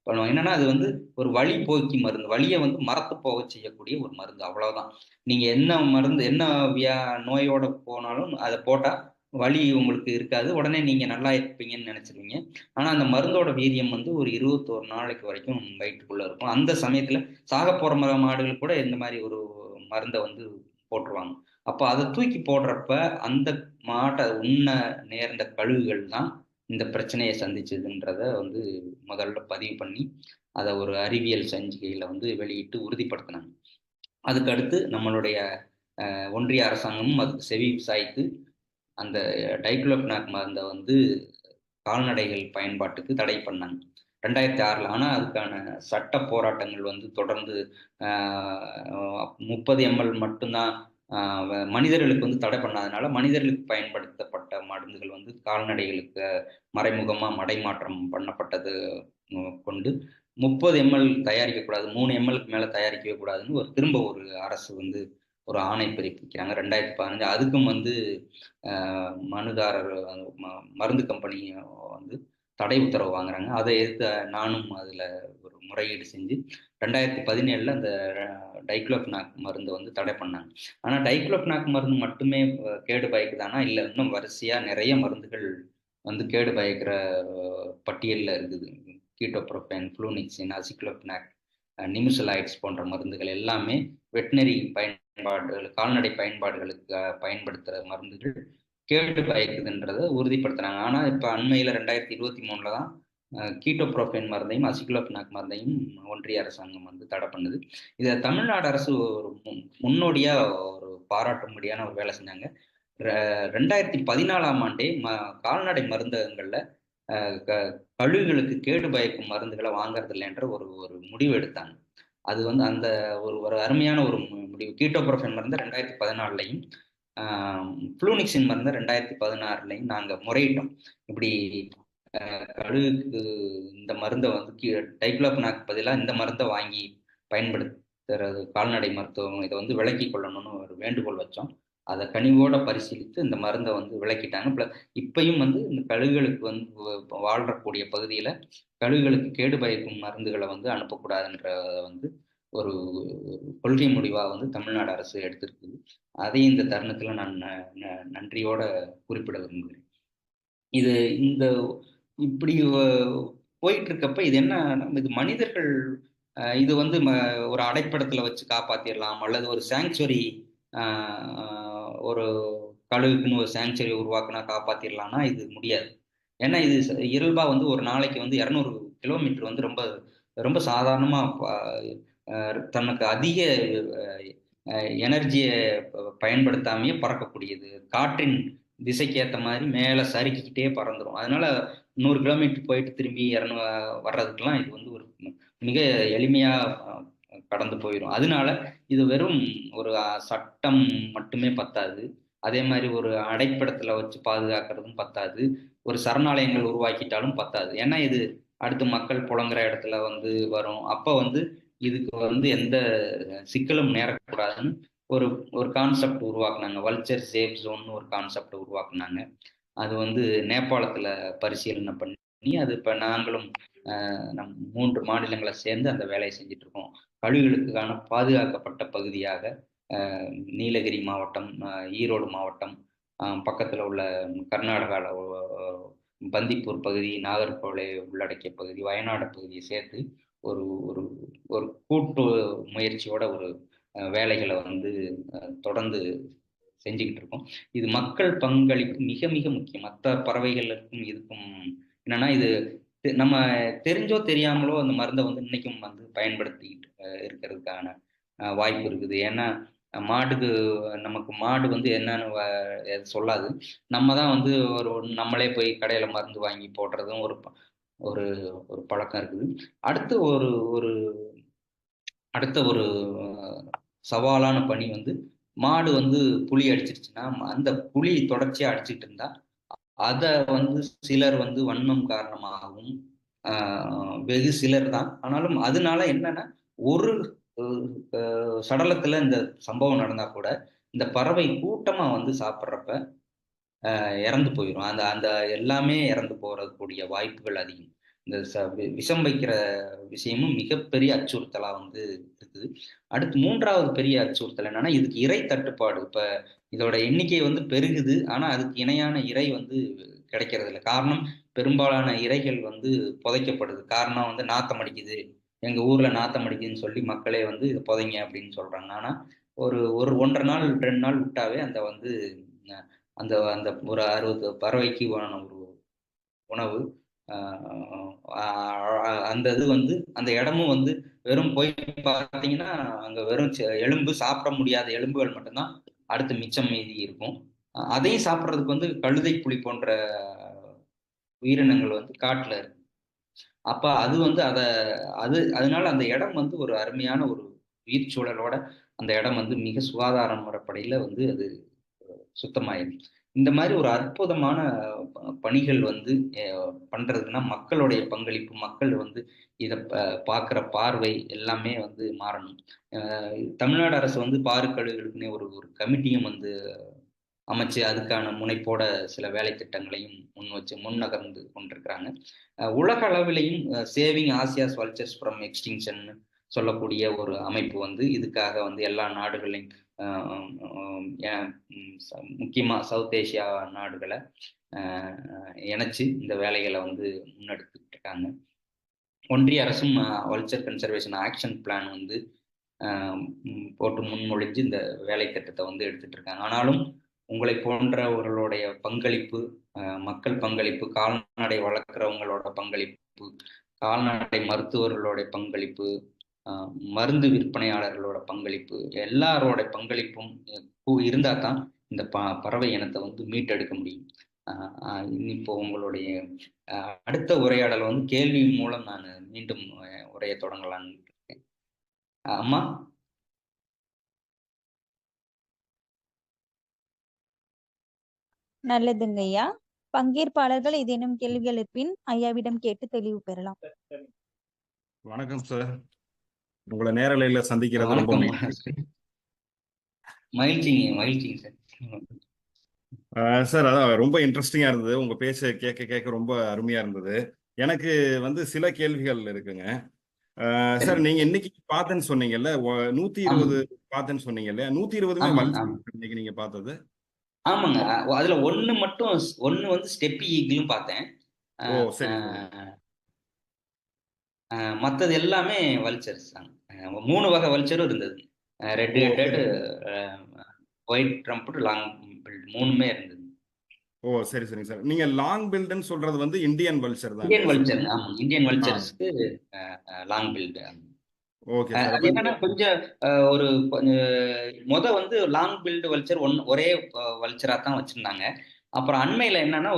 பண்ணுவாங்க. என்னன்னா அது வந்து ஒரு வலி போக்கி மருந்து, வலியை வந்து மறத்து போக செய்யக்கூடிய ஒரு மருந்து, அவ்வளவுதான். நீங்க என்ன மருந்து என்ன நோயோட போனாலும் அதை போட்டா வலி உங்களுக்கு இருக்காது, உடனே நீங்க நல்லா இருப்பீங்கன்னு நினைச்சிருவீங்க. ஆனா அந்த மருந்தோட வீரியம் வந்து ஒரு 21 நாளைக்கு வரைக்கும் வயிற்றுக்குள்ள இருக்கும். அந்த சமயத்துல சாக போற மாடுகள் கூட இந்த மாதிரி ஒரு மருந்தை வந்து போட்டுருவாங்க. அப்போ அதை தூக்கி போடுறப்ப அந்த மாட்டை உண்ண நேர்ந்த கழுகுகள் தான் இந்த பிரச்சனையை சந்திச்சதுன்றத வந்து முதல்ல பதிவு பண்ணி அதை ஒரு அறிவியல் சஞ்சிகையில வந்து வெளியிட்டு உறுதிப்படுத்தினாங்க. அதுக்கு அடுத்து நம்மளுடைய ஒன்றிய அரசாங்கமும் அதுக்கு செவி சாய்த்து அந்த டைக்ளோஃபெனாக் மருந்தை வந்து கால்நடைகள் பயன்பாட்டுக்கு தடை பண்ணாங்க 2006. ஆனால் அதுக்கான சட்ட போராட்டங்கள் வந்து தொடர்ந்து 30 ml மட்டும்தான் மனிதர்களுக்கு வந்து தடை பண்ணாதனால மனிதர்களுக்கு பயன்படுத்தப்பட்ட மருந்துகள் வந்து கால்நடைகளுக்கு மறைமுகமாக மடைமாற்றம் பண்ணப்பட்டது கொண்டு 30 ml தயாரிக்கக்கூடாது, 3 ml மேலே தயாரிக்கவே கூடாதுன்னு திரும்ப ஒரு அரசு வந்து ஒரு ஆணை பிறப்பிக்கிறாங்க 2015. அதுக்கும் வந்து மனுதாரர் மருந்து கம்பெனி வந்து தடை உத்தரவு வாங்குறாங்க. அதை எதிர்த்து நானும் அதில் ஒரு முறையீடு செஞ்சு 2017 அந்த டைக்ளோஃபெனாக் மருந்தை வந்து தடை பண்ணாங்க. ஆனால் டைக்ளோஃபெனாக் மருந்து மட்டுமே கேடு பயக்குதானா? இல்லை, இன்னும் வரிசையாக நிறைய மருந்துகள் வந்து கேடு பயக்கிற பட்டியலில் இருக்குது. கீட்டோப்ரோபேன், ஃப்ளூனிக்சின், அசிக்ளோஃபெனாக், நிமிசலாய்ட்ஸ் போன்ற மருந்துகள் எல்லாமே வெட்டினரி பயன்பாடுகள், கால்நடை பயன்பாடுகளுக்கு பயன்படுத்துகிற மருந்துகள் கேடு பயக்குதுன்றதை உறுதிப்படுத்துறாங்க. ஆனால் இப்போ அண்மையில் 2023 தான் கீட்டோப்ரோபேன் மருந்தையும் அசிக்ளோஃபெனாக் மருந்தையும் ஒன்றிய அரசாங்கம் வந்து தடை பண்ணுது. இதை தமிழ்நாடு அரசு ஒரு முன்னோடியாக ஒரு பாராட்டும்படியான ஒரு வேலை செஞ்சாங்க. 2014 ஆண்டே கால்நடை மருந்தகங்களில் கழுகுகளுக்கு கேடு பயக்கும் மருந்துகளை வாங்கறது இல்லைன்ற ஒரு முடிவு எடுத்தாங்க. அது வந்து அந்த ஒரு அருமையான ஒரு முடிவு. கீட்டோப்ரோபேன் மருந்து 2014லையும் ஃப்ளூனிக்சின் மருந்து 2016லையும் நாங்கள் முறையிட்டோம். இப்படி கழுகுக்கு இந்த மருந்தை வந்து டைக்ளோஃபெனாக் பதிலாக இந்த மருந்தை வாங்கி பயன்படுத்துறது கால்நடை மருத்துவம் இதை வந்து விலக்கி கொள்ளணும்னு ஒரு வேண்டுகோள் வச்சோம். அதை கனிவோட பரிசீலித்து இந்த மருந்தை வந்து விளக்கிட்டாங்க. இப்பயும் வந்து இந்த கழுகுகளுக்கு வந்து வாழ்றக்கூடிய பகுதியில் கழுகுகளுக்கு கேடு பயக்கும் மருந்துகளை வந்து அனுப்பக்கூடாதுன்ற வந்து ஒரு கொள்கை முடிவாக வந்து தமிழ்நாடு அரசு எடுத்திருக்குது. அதையும் இந்த தருணத்தில் நான் நன்றியோட குறிப்பிட விரும்புகிறேன். இது இந்த இப்படி போயிட்டு இருக்கப்ப இது என்ன, இது மனிதர்கள் இது வந்து ஒரு அடைப்படத்தில் வச்சு காப்பாற்றிடலாம், அல்லது ஒரு சாங்சுவரி ஒரு கழுகுக்குன்னு ஒரு சாங்சுவரி உருவாக்குனா காப்பாற்றிடலாம்னா இது முடியாது. ஏன்னா இது இயல்பாக வந்து ஒரு நாளைக்கு வந்து 200 கிலோமீட்டர் வந்து ரொம்ப ரொம்ப சாதாரணமாக தனக்கு அதிக எனர்ஜியை பயன்படுத்தாமையே பறக்கக்கூடியது. காற்றின் திசைக்கு ஏற்ற மாதிரி மேலே சறுக்கிக்கிட்டே பறந்துடும். அதனால 100 கிலோமீட்டர் போயிட்டு திரும்பி வர்றதுக்கெல்லாம் இது வந்து ஒரு மிக எளிமையாக கடந்து போயிடும். அதனால இது வெறும் ஒரு சட்டம் மட்டுமே பத்தாது, அதே மாதிரி ஒரு அடைப்படத்தில் வச்சு பாதுகாக்கிறதும் பத்தாது, ஒரு சரணாலயங்கள் உருவாக்கிட்டாலும் பத்தாது. ஏன்னா இது அடுத்து மக்கள் புழங்குற இடத்துல வந்து வரும். அப்போ வந்து இதுக்கு வந்து எந்த சிக்கலும் நேரக்கூடாதுன்னு ஒரு ஒரு கான்செப்ட் உருவாக்குனாங்க. வல்ச்சர் சேஃப் ஜோன்னு ஒரு கான்செப்ட் உருவாக்குனாங்க. அது வந்து நேபாளத்தில் பரிசீலனை பண்ணி அது இப்போ நாங்களும் நம் 3 மாநிலங்களை சேர்ந்து அந்த வேலையை செஞ்சுட்டு இருக்கோம். கழுகுகளுக்கான பாதுகாக்கப்பட்ட பகுதியாக நீலகிரி மாவட்டம், ஈரோடு மாவட்டம், பக்கத்தில் உள்ள கர்நாடகாவில் பந்திப்பூர் பகுதி, நாகர்கோவிலை உள்ளடக்கிய பகுதி, வயநாடு பகுதியை சேர்த்து ஒரு ஒரு ஒரு கூட்டு முயற்சியோட ஒரு வேலைகளை வந்து தொடர்ந்து செஞ்சுக்கிட்டு இருக்கோம். இது மக்கள் பங்களிப்பு மிக மிக முக்கியம். மற்ற பறவைகளுக்கும் இதுக்கும் என்னன்னா, இது நம்ம தெரிஞ்சோ தெரியாமலோ அந்த மருந்தை வந்து இன்னைக்கும் வந்து பயன்படுத்திக்கிட்டு இருக்கிறதுக்கான வாய்ப்பு இருக்குது. ஏன்னா மாடுக்கு நமக்கு மாடு வந்து என்னன்னு சொல்லாது. நம்ம தான் வந்து நம்மளே போய் கடையில் மருந்து வாங்கி போடுறதும் ஒரு ஒரு ஒரு பழக்கம் இருக்குது. அடுத்த ஒரு சவாலான பணி வந்து மாடு வந்து புலி அடிச்சிருச்சுன்னா அந்த புலி தொடர்ச்சியாக அடிச்சுட்டு இருந்தா அதை வந்து சிலர் வந்து வன்மம் காரணமாகவும் வெகு சிலர் தான், ஆனாலும் அதனால என்னன்னா ஒரு சடலத்துல இந்த சம்பவம் நடந்தா கூட இந்த பறவை கூட்டமா வந்து சாப்பிட்றப்ப இறந்து போயிடும். அந்த அந்த எல்லாமே இறந்து போறக்கூடிய வாய்ப்புகள் அதிகம். இந்த விஷம் வைக்கிற விஷயமும் மிகப்பெரிய அச்சுறுத்தலா வந்து இருக்குது. அடுத்து 3வது பெரிய அச்சுறுத்தல் என்னன்னா, இதுக்கு இறை தட்டுப்பாடு. இப்ப இதோட எண்ணிக்கை வந்து பெருகுது, ஆனா அதுக்கு இணையான இறை வந்து கிடைக்கிறது இல்லை. காரணம், பெரும்பாலான இறைகள் வந்து புதைக்கப்படுது. காரணம் வந்து நாத்தம் அடிக்குது, எங்க ஊர்ல நாத்தம் அடிக்குதுன்னு சொல்லி மக்களே வந்து இதை புதைங்க அப்படின்னு சொல்றாங்க. ஆனா ஒரு 1.5 நாள் 2 நாள் விட்டாவே அந்த வந்து அந்த அந்த ஒரு 60 பறவைக்கு ஒரு உணவு அந்த இது வந்து அந்த இடமும் வந்து வெறும் போய் பார்த்தீங்கன்னா அங்கே வெறும் எலும்பு, சாப்பிட முடியாத எலும்புகள் மட்டும்தான் அடுத்து மிச்சம் மீதி இருக்கும். அதையும் சாப்பிட்றதுக்கு வந்து கழுதை புலி போன்ற உயிரினங்கள் வந்து காட்டில் இருக்கு. அப்போ அது வந்து அதனால அந்த இடம் வந்து ஒரு அருமையான ஒரு உயிர் சூழலோட அந்த இடம் வந்து மிக சுகாதார முறைப்படையில் வந்து அது சுத்தமாயிடும். இந்த மாதிரி ஒரு அற்புதமான பணிகள் வந்து பண்றதுன்னா மக்களுடைய பங்களிப்பு, மக்கள் வந்து இதை பார்க்குற பார்வை எல்லாமே வந்து மாறணும். தமிழ்நாடு அரசு வந்து பாருக்கழுகுகளுக்குன்னே ஒரு கமிட்டியும் வந்து அமைச்சு அதுக்கான முனைப்போட சில வேலை திட்டங்களையும் முன்னகர்ந்து கொண்டிருக்கிறாங்க. உலக அளவிலையும் சேவிங் ஆசியாஸ் வல்ச்சர்ஸ் ஃப்ரம் எக்ஸ்டிங்ஷன் சொல்லக்கூடிய ஒரு அமைப்பு வந்து இதுக்காக வந்து எல்லா நாடுகளையும் முக்கியமாக சவுத் ஏசியா நாடுகளை இணைச்சு இந்த வேலைகளை வந்து முன்னெடுத்துட்டு இருக்காங்க. ஒன்றிய அரசும் வல்ச்சர் கன்சர்வேஷன் ஆக்ஷன் பிளான் வந்து போட்டு முன்மொழிஞ்சு இந்த வேலை திட்டத்தை வந்து எடுத்துட்டு இருக்காங்க. ஆனாலும் உங்களை போன்றவர்களுடைய பங்களிப்பு, மக்கள் பங்களிப்பு, கால்நடை வளர்க்குறவங்களோட பங்களிப்பு, கால்நடை மருத்துவர்களுடைய பங்களிப்பு, மருந்து விற்பனையாளர்களோட பங்களிப்பு, எல்லாரோட பங்களிப்பும் இருந்தால் தான் இந்த பறவை இனத்தை வந்து மீட்டெடுக்க முடியும். இப்போ உங்களுடைய அடுத்த உரையாடல் வந்து கேள்வி மூலம் நான் மீண்டும் உரையை தொடங்கலான்னு இருக்கேன். அம்மா. நல்லதுங்க ஐயா. பங்கேற்பாளர்கள் ஏதேனும் கேள்விகள் இருப்பின் ஐயாவிடம் கேட்டு தெளிவு பெறலாம். வணக்கம் சார், உங்களை நேரலையில சந்திக்கிறது ரொம்ப மகிழ்ச்சிங்க சார். சார் அதான் ரொம்ப இன்ட்ரெஸ்டிங்கா இருந்தது. உங்க பேச்ச கேட்க கேட்க ரொம்ப அருமையா இருந்தது. எனக்கு வந்து சில கேள்விகள் இருக்குங்க. சார் சரிங்க. நீங்க இன்னைக்கு பார்த்தேன்னு சொன்னீங்கல்ல, ஆமாங்க 120 பார்த்தேன்னு சொன்னீங்கல்ல, 120மே ஆமாங்க வல்சர் ஆமாங்க இன்னைக்கு நீங்க பார்த்தது? ஆமாங்க. அதுல ஒண்ணு மட்டும் ஒண்ணு வந்து ஸ்டெப்பி ஈகிளும் பார்த்தேன். ஓ, அஹ் சரி சரி. அஹ் மற்றது எல்லாமே வல்ச்சர்ஸ் தான். 3 வகை வல்ச்சரும் இருந்தது. ரெட் ஓ, ஹெட்டட், சரி. ஒயிட் ட்ரம்ப்டு, லாங் பில்ட் 3மே இருந்தது. ஓ, சரி சரிங்க சார். நீங்க லாங் பில்டுன்னு சொல்றது வந்து இந்தியன் வல்ச்சர் தான் இந்தியன் இல்லையா சார்? வல்ச்சர், ஆமாம், இந்தியன் ஆ, வல்ச்சர்ஸ்க்கு லாங் பில்டு. Okay sir. அது அப்ப நீங்க என்னன்னா கொஞ்சம் ஒரு வந்து லாங் பில்டு வல்ச்சர் ஒரே வல்ச்சரா தான் வச்சிருந்தாங்க. அப்புறம் அண்மையில என்னன்னா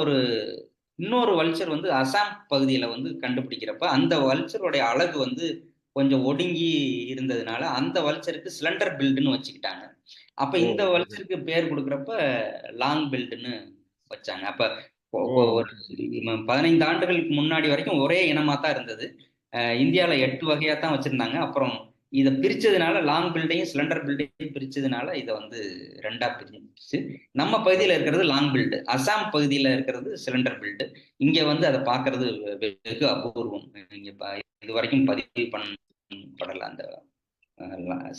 இன்னொரு வல்ச்சர் வந்து அசாம் பகுதியில வந்து கண்டுபிடிக்கிறப்ப அந்த வல்ச்சருடைய அழகு வந்து கொஞ்சம் ஒடுங்கி இருந்ததுனால அந்த வல்ச்சருக்கு சிலிண்டர் பில்டுன்னு வச்சுக்கிட்டாங்க. அப்ப ஓ, இந்த ஓகே சார். வல்ச்சருக்கு பேர் கொடுக்குறப்ப லாங் பில்டுன்னு வச்சாங்க. அப்ப ஓ, ஒரு 15 ஆண்டுகளுக்கு முன்னாடி வரைக்கும் ஒரே இனமா தான் இருந்தது. இந்தியால 8 வகையா தான் வச்சிருந்தாங்க. அப்புறம் இதை பிரிச்சதுனால லாங் பில்டையும் சிலிண்டர் பில்டையும் பிரிச்சதுனால இதை வந்து ரெண்டா பிரிச்சு நம்ம பகுதியில் இருக்கிறது லாங் பில்டு, அசாம் பகுதியில் இருக்கிறது சிலிண்டர் பில்டு. இங்க வந்து அதை பார்க்கறது வெகு அபூர்வம். இங்க இது வரைக்கும் பதிவு பண்ணப்படல அந்த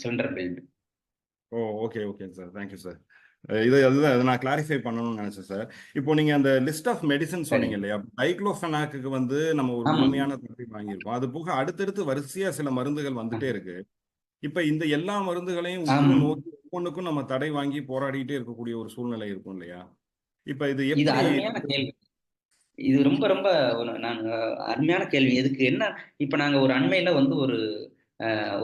cylinder build. Oh, okay okay sir. Thank you sir. அதுதான் இதை நான் கிளாரிஃபை பண்ணணும்னு நினைச்சேன் சார். இப்போ நீங்க அந்த லிஸ்ட் ஆஃப் மெடிசன் சொன்னீங்க சரிங்க. இல்லையா, டைக்ளோஃபெனாக்கு வந்து நம்ம ஒரு ஆமாங்க. முழுமையான தடை வாங்கியிருக்கோம். அது போக அடுத்தடுத்து வரிசையா சில மருந்துகள் வந்துட்டே இருக்கு. இப்ப இந்த எல்லா மருந்துகளையும் உற்று ஆமாங்க. நோக்கி ஒவ்வொன்றுக்கும் நம்ம தடை வாங்கி போராடிட்டே இருக்கக்கூடிய ஒரு சூழ்நிலை இருக்கும் இல்லையா? இப்ப இது இது எப்படி? அருமையான கேள்வி. இது ரொம்ப ரொம்ப நான் அருமையான கேள்வி. இதுக்கு என்ன, இப்ப நாங்க ஒரு அண்மையில வந்து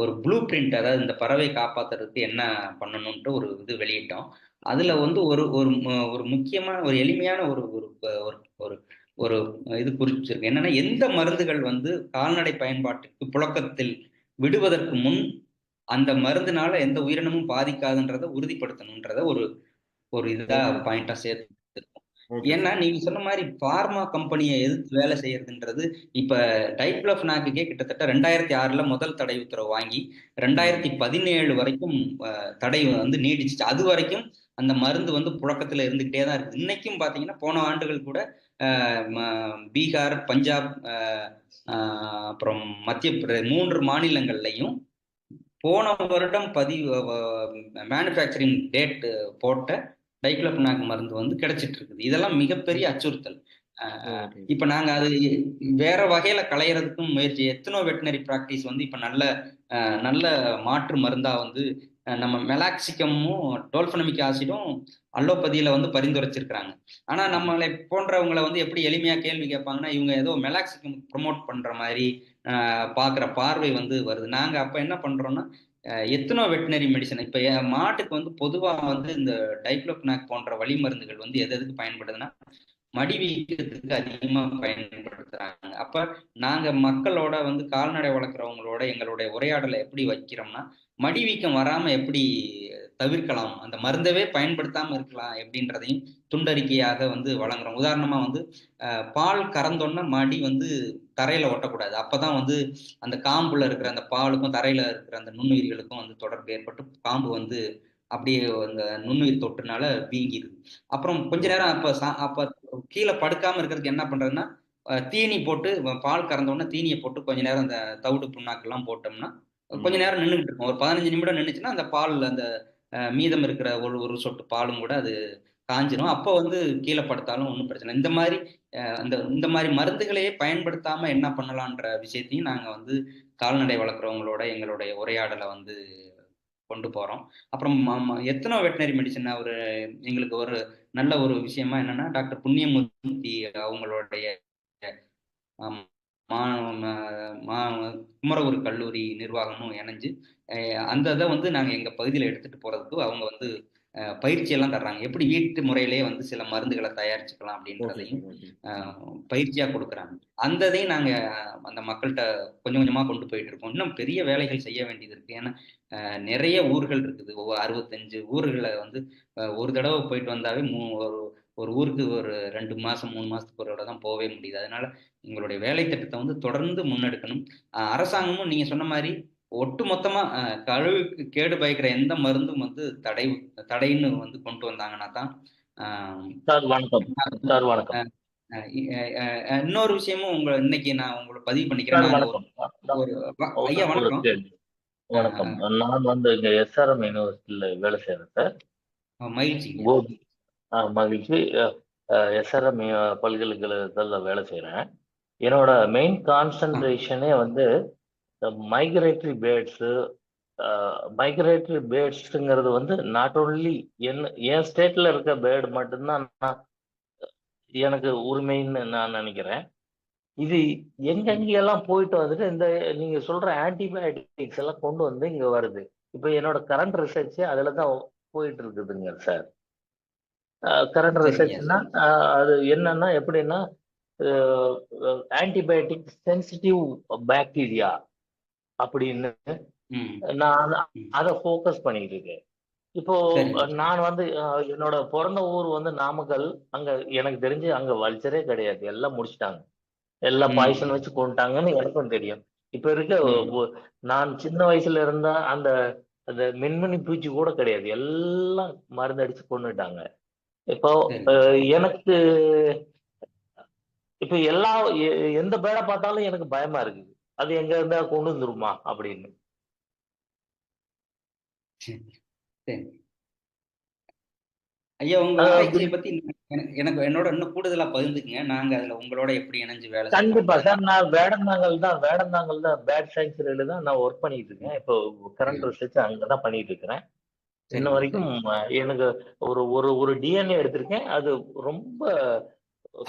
ஒரு ப்ளூ பிரிண்ட், அதாவது இந்த பறவை காப்பாத்துறதுக்கு என்ன பண்ணணும்ட்டு ஒரு இது வெளியிட்டோம். அதுல வந்து ஒரு முக்கியமான ஒரு எளிமையான ஒரு ஒரு ஒரு ஒரு ஒரு இது குறிச்சிருக்கு. என்னன்னா, எந்த மருந்துகள் வந்து கால்நடை பயன்பாட்டுக்கு புழக்கத்தில் விடுவதற்கு முன் அந்த மருந்துனால எந்த உயிரினமும் பாதிக்காதுன்றதை உறுதிப்படுத்தணுன்றத ஒரு ஒரு இதா ஓகே பாயிண்டா சேர்த்துருக்கோம். ஓகே ஏன்னா சார். நீங்க சொன்ன மாதிரி பார்மா கம்பெனியை எதிர்த்து வேலை செய்யறதுன்றது இப்ப டைக்ளோஃபெனாக்குக்கே கிட்டத்தட்ட 2006ல முதல் தடை உத்தரவு வாங்கி ம் 2017 வரைக்கும் தடை வந்து நீடிச்சுச்சு. அது வரைக்கும் அந்த மருந்து வந்து புழக்கத்துல இருந்துகிட்டே தான் இருக்கு. இன்னைக்கும் பாத்தீங்கன்னா போன ஆண்டுகள் கூட பீகார், பஞ்சாப், அப்புறம் மத்திய பிரதேஷ் 3 மாநிலங்கள்லையும் போன வருடம் மேனுஃபேக்சரிங் டேட் போட்ட டைக்ளோஃபெனாக் மருந்து வந்து கிடைச்சிட்டு இருக்குது. இதெல்லாம் மிகப்பெரிய அச்சுறுத்தல். ஓகே இப்ப நாங்க அது வேற வகையில களையறதுக்கும் முயற்சி, எத்தனோ வெட்டினரி பிராக்டிஸ் வந்து இப்ப நல்ல நல்ல மாற்று மருந்தா வந்து நம்ம மெலாக்சிகமும் டோல்ஃபெனமிக் ஆசிடும் அலோபதியில வந்து பரிந்துரைச்சிருக்கிறாங்க. ஆனா ஓகே நம்மளை போன்றவங்களை வந்து எப்படி எளிமையா கேள்வி கேட்பாங்கன்னா, இவங்க ஏதோ மெலாக்சிகம் ப்ரொமோட் பண்ற மாதிரி பாக்குற பார்வை வந்து வருது. நாங்க அப்ப என்ன பண்றோம்னா, எத்தனோ வெட்டினரி மெடிசன் இப்ப மாட்டுக்கு வந்து பொதுவா வந்து இந்த டைக்ளோஃபெனாக் போன்ற வழி மருந்துகள் வந்து எதுக்கு பயன்படுதுன்னா, மடி வீக்கத்துக்கு அதிகமா பயன்படுத்துறாங்க. அப்ப நாங்க மக்களோட வந்து கால்நடை வளர்க்குறவங்களோட எங்களுடைய உரையாடலை எப்படி வைக்கிறோம்னா, மடி வீக்கம் வராம எப்படி தவிர்க்கலாம், அந்த மருந்தவே பயன்படுத்தாம இருக்கலாம் எப்படின்றதையும் துண்டறிக்கையாக வந்து வழங்குறோம். உதாரணமா வந்து பால் கறந்தோன்னா மடி வந்து தரையில ஒட்டக்கூடாது. அப்பதான் வந்து அந்த காம்புல இருக்கிற அந்த பாலுக்கும் தரையில இருக்கிற அந்த நுண்ணுயிர்களுக்கும் வந்து தொடர்பு ஏற்பட்டு காம்பு வந்து அப்படியே அந்த நுண்ணுயிர் தொற்றுனால வீங்கிருது. அப்புறம் கொஞ்ச ஓகே நேரம் அப்ப கீழே படுக்காம இருக்கிறதுக்கு என்ன பண்றதுன்னா, தீனி போட்டு பால் கறந்த உடனே தீனியை போட்டு கொஞ்ச நேரம் அந்த தவிடு புண்ணாக்கெல்லாம் போட்டோம்னா கொஞ்ச ம் நேரம் நின்றுட்டு இருக்கும். ஒரு 15 நிமிடம் நின்றுச்சுன்னா அந்த பால் அந்த மீதம் இருக்கிற ஒரு ஒரு சொட்டு பாலும் கூட அது காஞ்சிரும். அப்போ வந்து கீழே படுத்தாலும் ஒன்றும் பிரச்சனை. இந்த மாதிரி இந்த மாதிரி மருந்துகளையே பயன்படுத்தாம என்ன பண்ணலான்ற விஷயத்தையும் நாங்க வந்து கால்நடை வளர்க்குறவங்களோட எங்களுடைய உரையாடலை வந்து கொண்டு போறோம். அப்புறம் எத்தனோ வெட்டினரி மெடிசன் எங்களுக்கு ஒரு நல்ல ஒரு விஷயமா என்னன்னா, டாக்டர் புண்ணியமூர்த்தி அவங்களுடைய ஆம், மா குமரகுரு கல்லூரி நிர்வாகமும் இணைஞ்சு அந்த இதை வந்து நாங்கள் எங்கள் பகுதியில் எடுத்துட்டு போறதுக்கு அவங்க வந்து பயிற்சி எல்லாம் தர்றாங்க. எப்படி வீட்டு முறையிலேயே வந்து சில மருந்துகளை தயாரிச்சுக்கலாம் ஓகே அப்படின்றதையும் சார். ஓகே பயிற்சியா கொடுக்குறாங்க. அந்த இதையும் நாங்க அந்த மக்கள்கிட்ட கொஞ்சம் கொஞ்சமா கொண்டு போயிட்டு இருக்கோம். இன்னும் பெரிய வேலைகள் செய்ய வேண்டியது இருக்கு. ஏன்னா நிறைய ஊர்கள் இருக்குது. ஒவ்வொரு 65 ஊர்களை வந்து ஒரு தடவை போயிட்டு வந்தாவே ஒரு ஒரு ஊருக்கு ஒரு 2 மாசம் 3 மாசத்துக்கு ஒரு தடவை தான் போவே முடியுது. அதனால எங்களுடைய வேலை திட்டத்தை வந்து தொடர்ந்து முன்னெடுக்கணும். அரசாங்கமும் நீங்க சொன்ன மாதிரி ஒட்டு மொத்தமா கழுவுக்கு கேடு பயக்கிற எந்த மருந்தும் வந்து தடைன்னு வந்து கொண்டு வந்தாங்கன்னா தான் சார் வணக்கம். சார் வணக்கம். இன்னொரு விஷயமும் இன்னைக்கு நான் உங்களை பதிவு பண்ணிக்கிறேன். சார் நான் வணக்கம். ஐயா ஒரு வணக்கம். கேள்வி. வணக்கம். நான் வந்து இங்க எஸ்ஆர்எம் யூனிவர்சிட்டியில வேலை செய்யறேன் சார். மகிழ்ச்சி. மகிழ்ச்சி. எஸ்ஆர்எம் பல்கலைக்கழகத்தில் வேலை செய்யறேன். என்னோட மெயின் கான்சன்ட்ரேஷனே வந்து மைக்ரேட்டரி பேர்ட்ஸுங்கிறது வந்து நாட் ஓன்லி என் ஸ்டேட்ல இருக்க பேர்டு மட்டும்தான் எனக்கு உரிமைன்னு நான் நினைக்கிறேன். இது எங்கெங்கெல்லாம் போயிட்டு வந்துட்டு இந்த நீங்க சொல்ற ஆன்டிபயோட்டிக்ஸ் எல்லாம் கொண்டு வந்து இங்க வருது. இப்ப என்னோட கரண்ட் ரிசர்ச் அதுலதான் போயிட்டு இருக்குதுங்க சார். கரண்ட் ரிசர்ச்னா அது என்னன்னா எப்படின்னா ஆன்டிபயோட்டிக் சென்சிட்டிவ் பாக்டீரியா அப்படின்னு நான் அதை ஃபோக்கஸ் பண்ணிட்டு இருக்கேன். இப்போ நான் வந்து என்னோட பிறந்த ஊர் வந்து நாமக்கல். அங்க எனக்கு தெரிஞ்சு அங்க வல்ச்சரே கிடையாது, எல்லாம் முடிச்சிட்டாங்க, எல்லாம் பாய்சன் வச்சு கொண்டுட்டாங்கன்னு எனக்கும் தெரியும். இப்ப இருக்க நான் சின்ன வயசுல இருந்தா அந்த அந்த மின்மினி பூச்சி கூட கிடையாது, எல்லாம் மருந்து அடிச்சு கொண்டுட்டாங்க. இப்போ எனக்கு இப்ப எந்த பேடை பார்த்தாலும் எனக்கு பயமா இருக்குது, அது எங்க இருந்தா கொண்டு வந்துருமா அப்படின்னு. ஐயா உங்க ஆராய்ச்சியை பத்தி எனக்கு என்னோட இன்னும் கூடுதலா பகிர்ந்துக்குங்க. நாங்க அதுல உங்களோட எப்படி இணைஞ்சு வேலை செய்யலாம். கண்டிப்பா சார். நான் வேடந்தாங்கல் தான் பேட் சாங்சுரியில தான் நான் ஒர்க் பண்ணிட்டு இருக்கேன். இப்போ கரண்ட் ரிசர்ச் அங்கதான் பண்ணிட்டு இருக்கிறேன். இன்ன வரைக்கும் எனக்கு ஒரு டிஎன்ஏ எடுத்திருக்கேன். அது ரொம்ப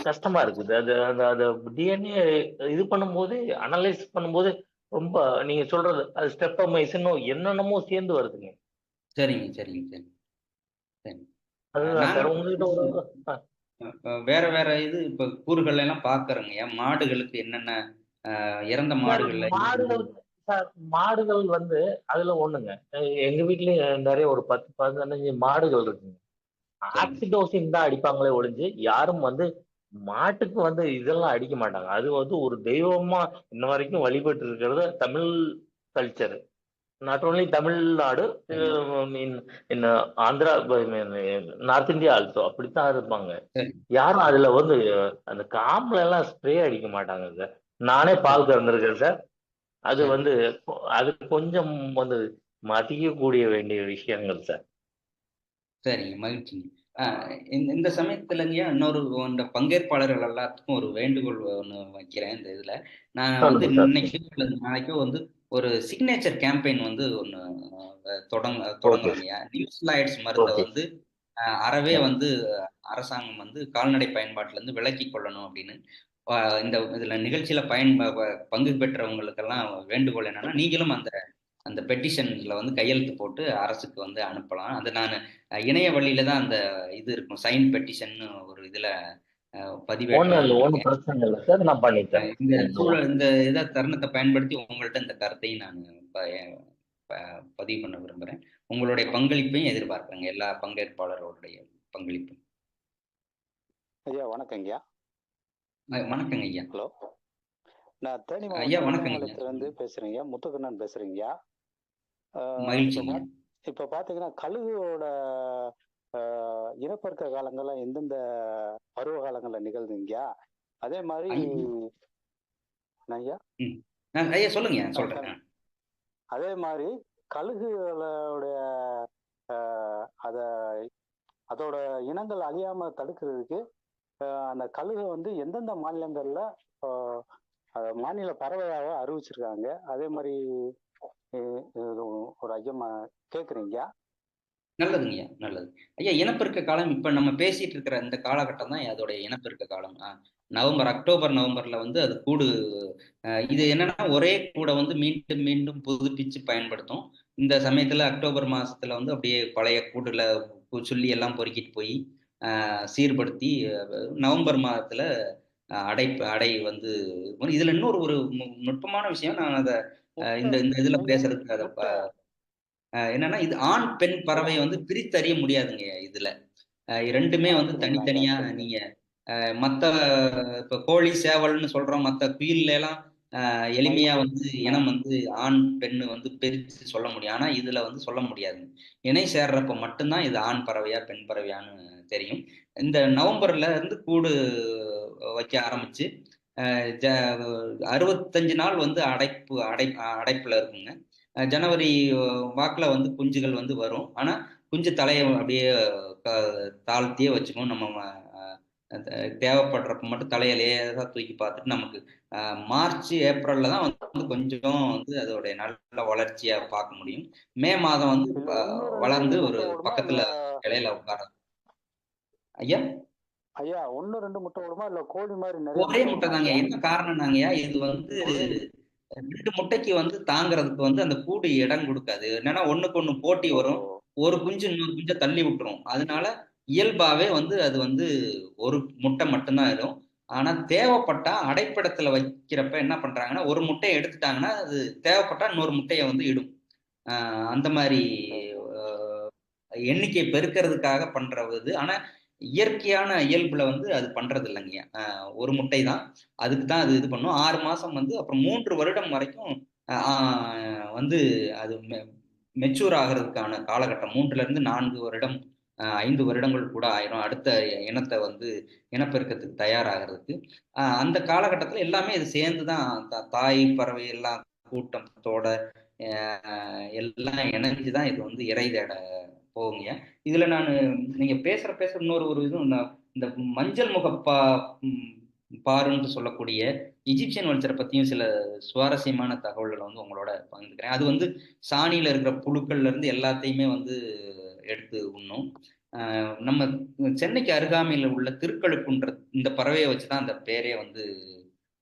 கஷ்டமா இருக்குது. அது அந்த டிஎன்ஏ இது பண்ணும்போது அனலைஸ் பண்ணும்போது ரொம்ப நீங்க சொல்றது அது ஸ்டெப்டோமைசின் என்னென்னமோ சேர்ந்து வருதுங்க. சரிங்க. அதுதான் சார் உங்ககிட்ட வேற இது இப்ப கூறுகள் எல்லாம் பாக்குறேங்க. மாடுகளுக்கு என்னென்ன இறந்த மாடுகள் வந்து அதுல ஒண்ணுங்க. எங்க வீட்லயும் நிறைய ஒரு 10-15 மாடுகள் இருக்குங்க. ஆக்சிடோசின் தான் அடிப்பாங்களே ஒழிஞ்சு யாரும் வந்து மாட்டுக்கு வந்து இதெல்லாம் அடிக்க மாட்டாங்க. அது வந்து ஒரு தெய்வமா இன்ன வரைக்கும் வழிபட்டு இருக்கிறது Tamil culture. Not only Tamil Nadu, Andhra, north India also அப்படித்தான் இருப்பாங்க. யாரும் அதுல வந்து அந்த காம்புல எல்லாம் ஸ்ப்ரே அடிக்க மாட்டாங்க சார். நானே பால் கறந்துருக்கேன் சார். அது வந்து அது கொஞ்சம் வந்து மதிக்கக்கூடிய வேண்டிய விஷயங்கள் சார். சரிங்க, மகிழ்ச்சிங்க. இந்த சமயத்துலங்க இன்னொரு இந்த பங்கேற்பாளர்கள் எல்லாத்துக்கும் ஒரு வேண்டுகோள் ஒன்று வைக்கிறேன். இந்த இதுல நான் வந்து நாளைக்கோ வந்து ஒரு சிக்னேச்சர் கேம்பெயின் வந்து ஒன்று தொடங்குறோங்க. நியூஸ்லாய்ட்ஸ் மருந்தை வந்து அறவே வந்து அரசாங்கம் வந்து கால்நடை பயன்பாட்டுல இருந்து விலக்கி கொள்ளணும் அப்படின்னு இந்த இதுல நிகழ்ச்சியில பங்கு பெற்றவங்களுக்கெல்லாம் வேண்டுகோள் என்னன்னா, நீங்களும் அந்த பெட்டிஷன்ல வந்து கையெழுத்து போட்டு அரசுக்கு வந்து அனுப்பலாம். அது நான் இணைய வழியில தான் அந்த இது இருக்கும், சைன் பெட்டிஷன் ஒரு இதுல இந்த தருணத்தை பயன்படுத்தி உங்கள்ட்ட இந்த கருத்தையும் நான் பதிவு பண்ண விரும்புறேன். உங்களுடைய பங்களிப்பையும் எதிர்பார்க்கிறேங்க, எல்லா பங்கேற்பாளர்களுடைய பங்களிப்பும். ஐயா வணக்கங்கய்யா. வணக்கங்க ஐயா. ஹலோ, நான் தேனி இருந்து பேசுறேங்க, முத்துக்கண்ணன் பேசுறேங்கய்யா. இப்ப பாத்தீங்கன்னா கழுகுவோட இனப்பெருக்க காலங்கள்லாம் எந்தெந்த பருவ காலங்கள்ல நிகழ்ந்துங்கய்யா? அதே மாதிரி சொல்லுங்க. அதே மாதிரி கழுகுகளுடைய அதோட இனங்கள் அழியாம தடுக்கிறதுக்கு அந்த கழுகை வந்து எந்தெந்த மாநிலங்கள்ல மாநில பறவையாக அறிவிச்சிருக்காங்க? அதே மாதிரி ஒரு ஐயம் கேக்குறீங்க. நல்லதுங்கய்யா, நல்லது ஐயா. இனப்பெருக்க காலம் இப்ப நம்ம பேசிட்டு இருக்கிற இந்த காலகட்டம் தான் அதோடைய இனப்பெருக்க காலம். அக்டோபர் நவம்பர்ல வந்து அது கூடு இது என்னன்னா ஒரே கூட வந்து மீண்டும் மீண்டும் புதுப்பிச்சு பயன்படுத்தும். இந்த சமயத்துல அக்டோபர் மாசத்துல வந்து அப்படியே பழைய கூடுல சொல்லி எல்லாம் பொறுக்கிட்டு போய் சீர்படுத்தி நவம்பர் மாதத்துல அடை வந்து இதுல இன்னொரு ஒரு நுட்பமான விஷயம். நான் அதை இந்த இதுல பேசுறதுக்கு அதை என்னன்னா, இது ஆண் பெண் பறவையை வந்து பிரித்தறிய முடியாதுங்க. இதுல ரெண்டுமே வந்து தனித்தனியா நீங்க மத்த இப்ப கோழி சேவல்னு சொல்றோம், மத்த குயில்ல எல்லாம் எளிமையா வந்து இனம் வந்து ஆண் பெண்ணு வந்து பிரித்து சொல்ல முடியும். ஆனா இதுல வந்து சொல்ல முடியாது. இணை சேர்றப்ப மட்டும்தான் இது ஆண் பறவையா பெண் பறவையான்னு தெரியும். இந்த நவம்பர்ல இருந்து கூடு வைக்க ஆரம்பிச்சு 65 நாள் வந்து அடைப்புல இருக்குங்க. ஜனவரி வாக்குல வந்து குஞ்சுகள் வந்து வரும். ஆனா குஞ்சு தலையை அப்படியே தாழ்த்தியே வச்சுக்கும். நம்ம தேவைப்படுறப்ப மட்டும் தலையை லேசா தூக்கி பார்த்துட்டு நமக்கு மார்ச் ஏப்ரல்ல தான் வந்து கொஞ்சம் வந்து அதோடைய நல்ல வளர்ச்சியா பார்க்க முடியும். மே மாதம் வந்து வளர்ந்து ஒரு பக்கத்துல இலையில உட்கார. ஐயா 1-2 முட்டை விடுமா இல்ல கோழி மாதிரி ஒரே முட்டை தாங்க. என்ன காரணம்னாங்கய்யா, இது வந்து 2 முட்டைக்கு வந்து தாங்கிறதுக்கு வந்து அந்த கூடு இடம் கொடுக்காது. என்னன்னா ஒண்ணுக்கு ஒண்ணு போட்டி வரும். ஒரு குஞ்சு இன்னொரு குஞ்சை தள்ளி விட்டுரும். அதனால இயல்பாவே வந்து அது வந்து ஒரு முட்டை மட்டும்தான் இடும். ஆனா தேவைப்பட்டா அடைப்படத்துல வைக்கிறப்ப என்ன பண்றாங்கன்னா, ஒரு முட்டையை எடுத்துட்டாங்கன்னா அது தேவைப்பட்டா இன்னொரு முட்டையை வந்து இடும். அந்த மாதிரி எண்ணிக்கை பெருக்கிறதுக்காக பண்றது. ஆனா இயற்கையான இயல்புல வந்து அது பண்றது இல்லைங்க. ஒரு முட்டை தான், அதுக்கு தான் அது இது பண்ணும். 6 மாசம் வந்து அப்புறம் 3 வருடம் வரைக்கும் வந்து அது மெச்சூர் ஆகிறதுக்கான காலகட்டம் 3ல இருந்து 4 வருடம் 5 வருடங்கள் கூட ஆயிரும் அடுத்த இனத்தை வந்து இனப்பெருக்கத்துக்கு தயாராகிறதுக்கு. அந்த காலகட்டத்தில் எல்லாமே இது சேர்ந்துதான் தாய் பறவை எல்லாம் கூட்டத்தோட எல்லாம் இணைஞ்சுதான் இது வந்து இறை தேட போகுங்க. இதுல நான் நீங்க பேசுற இன்னொரு ஒரு இதுவும் இந்த மஞ்சள் முக பாருன்னு சொல்லக்கூடிய இஜிப்சியன் வல்ச்சரை பத்தியும் சில சுவாரஸ்யமான தகவல்களை வந்து உங்களோட பகிர்ந்துக்கிறேன். அது வந்து சாணியில இருக்கிற புழுக்கள்ல இருந்து எல்லாத்தையுமே வந்து எடுத்து உண்ணும். நம்ம சென்னைக்கு அருகாமையில் உள்ள திருக்கழுக்குன்ற இந்த பறவையை வச்சுதான் அந்த பேரே வந்து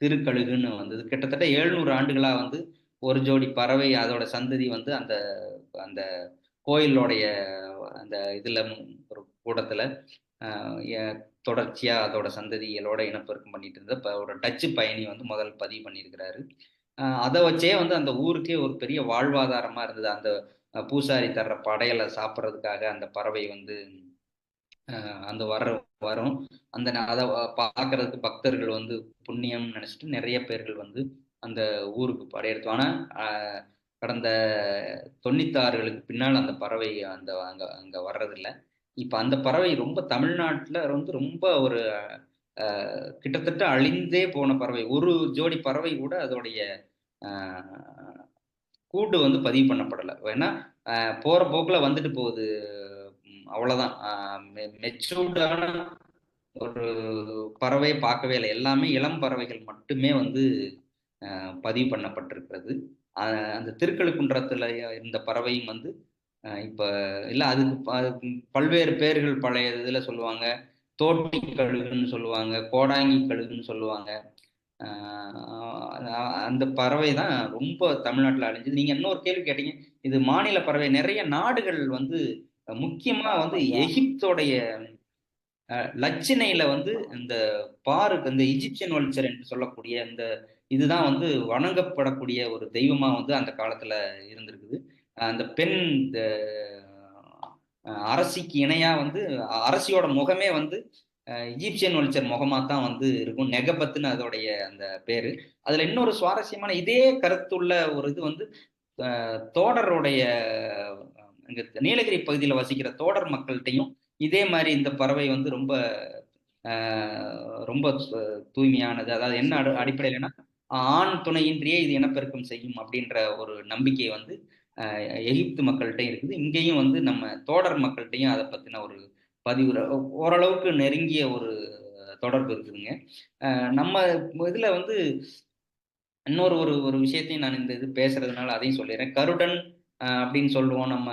திருக்கழுகுன்னு வந்தது. கிட்டத்தட்ட 700 ஆண்டுகளா வந்து ஒரு ஜோடி பறவை அதோட சந்ததி வந்து அந்த அந்த கோயிலோடைய அந்த இதுல ஒரு கூடத்துல தொடர்ச்சியா அதோட சந்ததிகளோட இனப்பெருக்கம் பண்ணிட்டு இருந்த ஒரு டச்சு பயணி வந்து முதல் பதிவு பண்ணியிருக்கிறாரு. அதை வச்சே வந்து அந்த ஊருக்கே ஒரு பெரிய வாழ்வாதாரமா இருந்தது. அந்த பூசாரி தர்ற படையலை சாப்பிட்றதுக்காக அந்த பறவை வந்து அந்த வரும். அந்த அதை பார்க்கறதுக்கு பக்தர்கள் வந்து புண்ணியம் நினைச்சிட்டு நிறைய பேர்கள் வந்து அந்த ஊருக்கு படையெடுத்தோம். ஆனா கடந்த 96களுக்கு பின்னால் அந்த பறவை அங்க வர்றதில்லை. இப்ப அந்த பறவை ரொம்ப தமிழ்நாட்டுல வந்து ரொம்ப ஒரு கிட்டத்தட்ட அழிந்தே போன பறவை. ஒரு ஜோடி பறவை கூட அதோடைய கூட்டு வந்து பதிவு பண்ணப்படலை. ஏன்னா போற போக்குல வந்துட்டு போகுது, அவ்வளவுதான். மெச்சூர்டான ஒரு பறவையை பார்க்கவே இல்லை. எல்லாமே இளம் பறவைகள் மட்டுமே வந்து பதிவு பண்ணப்பட்டிருக்கிறது. அந்த திருக்கழுக்குன்றத்துல இந்த பறவையும் வந்து இப்ப இல்ல அதுக்கு பல்வேறு பேர்கள் பழைய இதுல சொல்லுவாங்க. தோட்டி கழுகுன்னு சொல்லுவாங்க, கோடாங்கி கழுகுன்னு சொல்லுவாங்க. அந்த பறவை தான் ரொம்ப தமிழ்நாட்டுல அழிஞ்சது. நீங்க இன்னொரு கேள்வி கேட்டீங்க, இது மாநில பறவை. நிறைய நாடுகள் வந்து முக்கியமா வந்து எகிப்தோடைய லட்சணையில வந்து இந்த இந்த இஜிப்சியன் வல்ச்சர் என்று சொல்லக்கூடிய இந்த இதுதான் வந்து வணங்கப்படக்கூடிய ஒரு தெய்வமா வந்து அந்த காலத்துல இருந்திருக்குது. அந்த பெண் அரசிக்கு இணையா வந்து அரசியோட முகமே வந்து ஈஜிப்சியன் வல்ச்சர் முகமா தான் வந்து இருக்கும். நெகபத்துன்னு அதோடைய அந்த பேரு. அதுல இன்னொரு சுவாரஸ்யமான இதே கருத்துள்ள ஒரு இது வந்து தோடருடைய இங்க நீலகிரி பகுதியில் வசிக்கிற தோடர் மக்கள்கிட்டையும் இதே மாதிரி இந்த பறவை வந்து ரொம்ப ரொம்ப தூய்மையானது. அதாவது என்ன அடிப்படையிலன்னா ஆண் துணையின்றியே இது இனப்பெருக்கம் செய்யும் அப்படின்ற ஒரு நம்பிக்கை வந்து எகிப்து மக்கள்கிட்டையும் இருக்குது. இங்கேயும் வந்து நம்ம தோடர் மக்கள்கிட்டையும் அதை பத்தின ஒரு பதிவு ஓரளவுக்கு நெருங்கிய ஒரு தொடர்பு இருக்குதுங்க. நம்ம இதுல வந்து இன்னொரு ஒரு விஷயத்தையும் நான் இந்த இது பேசுறதுனால அதையும் சொல்லிடுறேன். கருடன் அப்படின்னு சொல்லுவோம் நம்ம.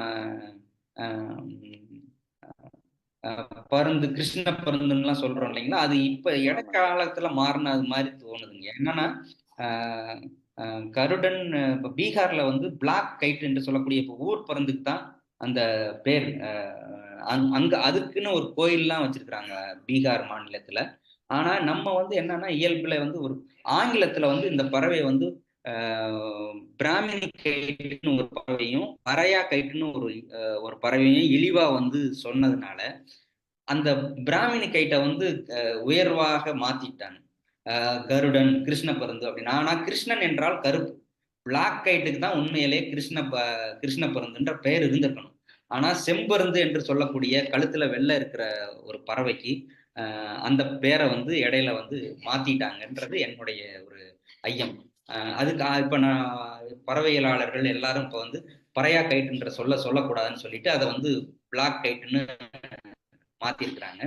பருந்து, கிருஷ்ண பருந்துலாம் சொல்றோம் இல்லைங்களா, அது இப்ப இடைக்காலத்துல மாறினது மாதிரி தோணுதுங்க. என்னன்னா கருடன் இப்ப பீகார்ல வந்து பிளாக் கைட் என்று சொல்லக்கூடிய இப்போ ஊர் பருந்துக்கு தான் அந்த பேர். அங்க அதுக்குன்னு ஒரு கோயில்லாம் வச்சிருக்கிறாங்க பீகார் மாநிலத்துல. ஆனா நம்ம வந்து என்னன்னா இயல்புல வந்து ஒரு ஆங்கிலத்துல வந்து இந்த பறவை வந்து பிராமினி கைட்டுன்னு ஒரு பறவையும் பறையா கைட்டுன்னு ஒரு பறவையும் இழிவா வந்து சொன்னதுனால அந்த பிராமினி கைட்டை வந்து உயர்வாக மாத்திட்டாங்க. கருடன், கிருஷ்ண பருந்து அப்படின்னு. ஆனா கிருஷ்ணன் என்றால் கருப்பு. பிளாக் கைட்டுக்கு தான் உண்மையிலே கிருஷ்ண பருந்துன்ற பெயர் இருந்திருக்கணும். ஆனா செம்பருந்து என்று சொல்லக்கூடிய கழுத்துல வெள்ளை இருக்கிற ஒரு பறவைக்கு அந்த பேரை வந்து இடையில வந்து மாத்திட்டாங்கன்றது என்னுடைய ஒரு ஐயம். அதுக்கு இப்ப நான் பறவையலாளர்கள் எல்லாரும் இப்ப வந்து பறையா கைட்டுன்ற சொல்லக்கூடாதுன்னு சொல்லிட்டு அதை வந்து பிளாக் கைட்டுன்னு மாத்திருக்கிறாங்க.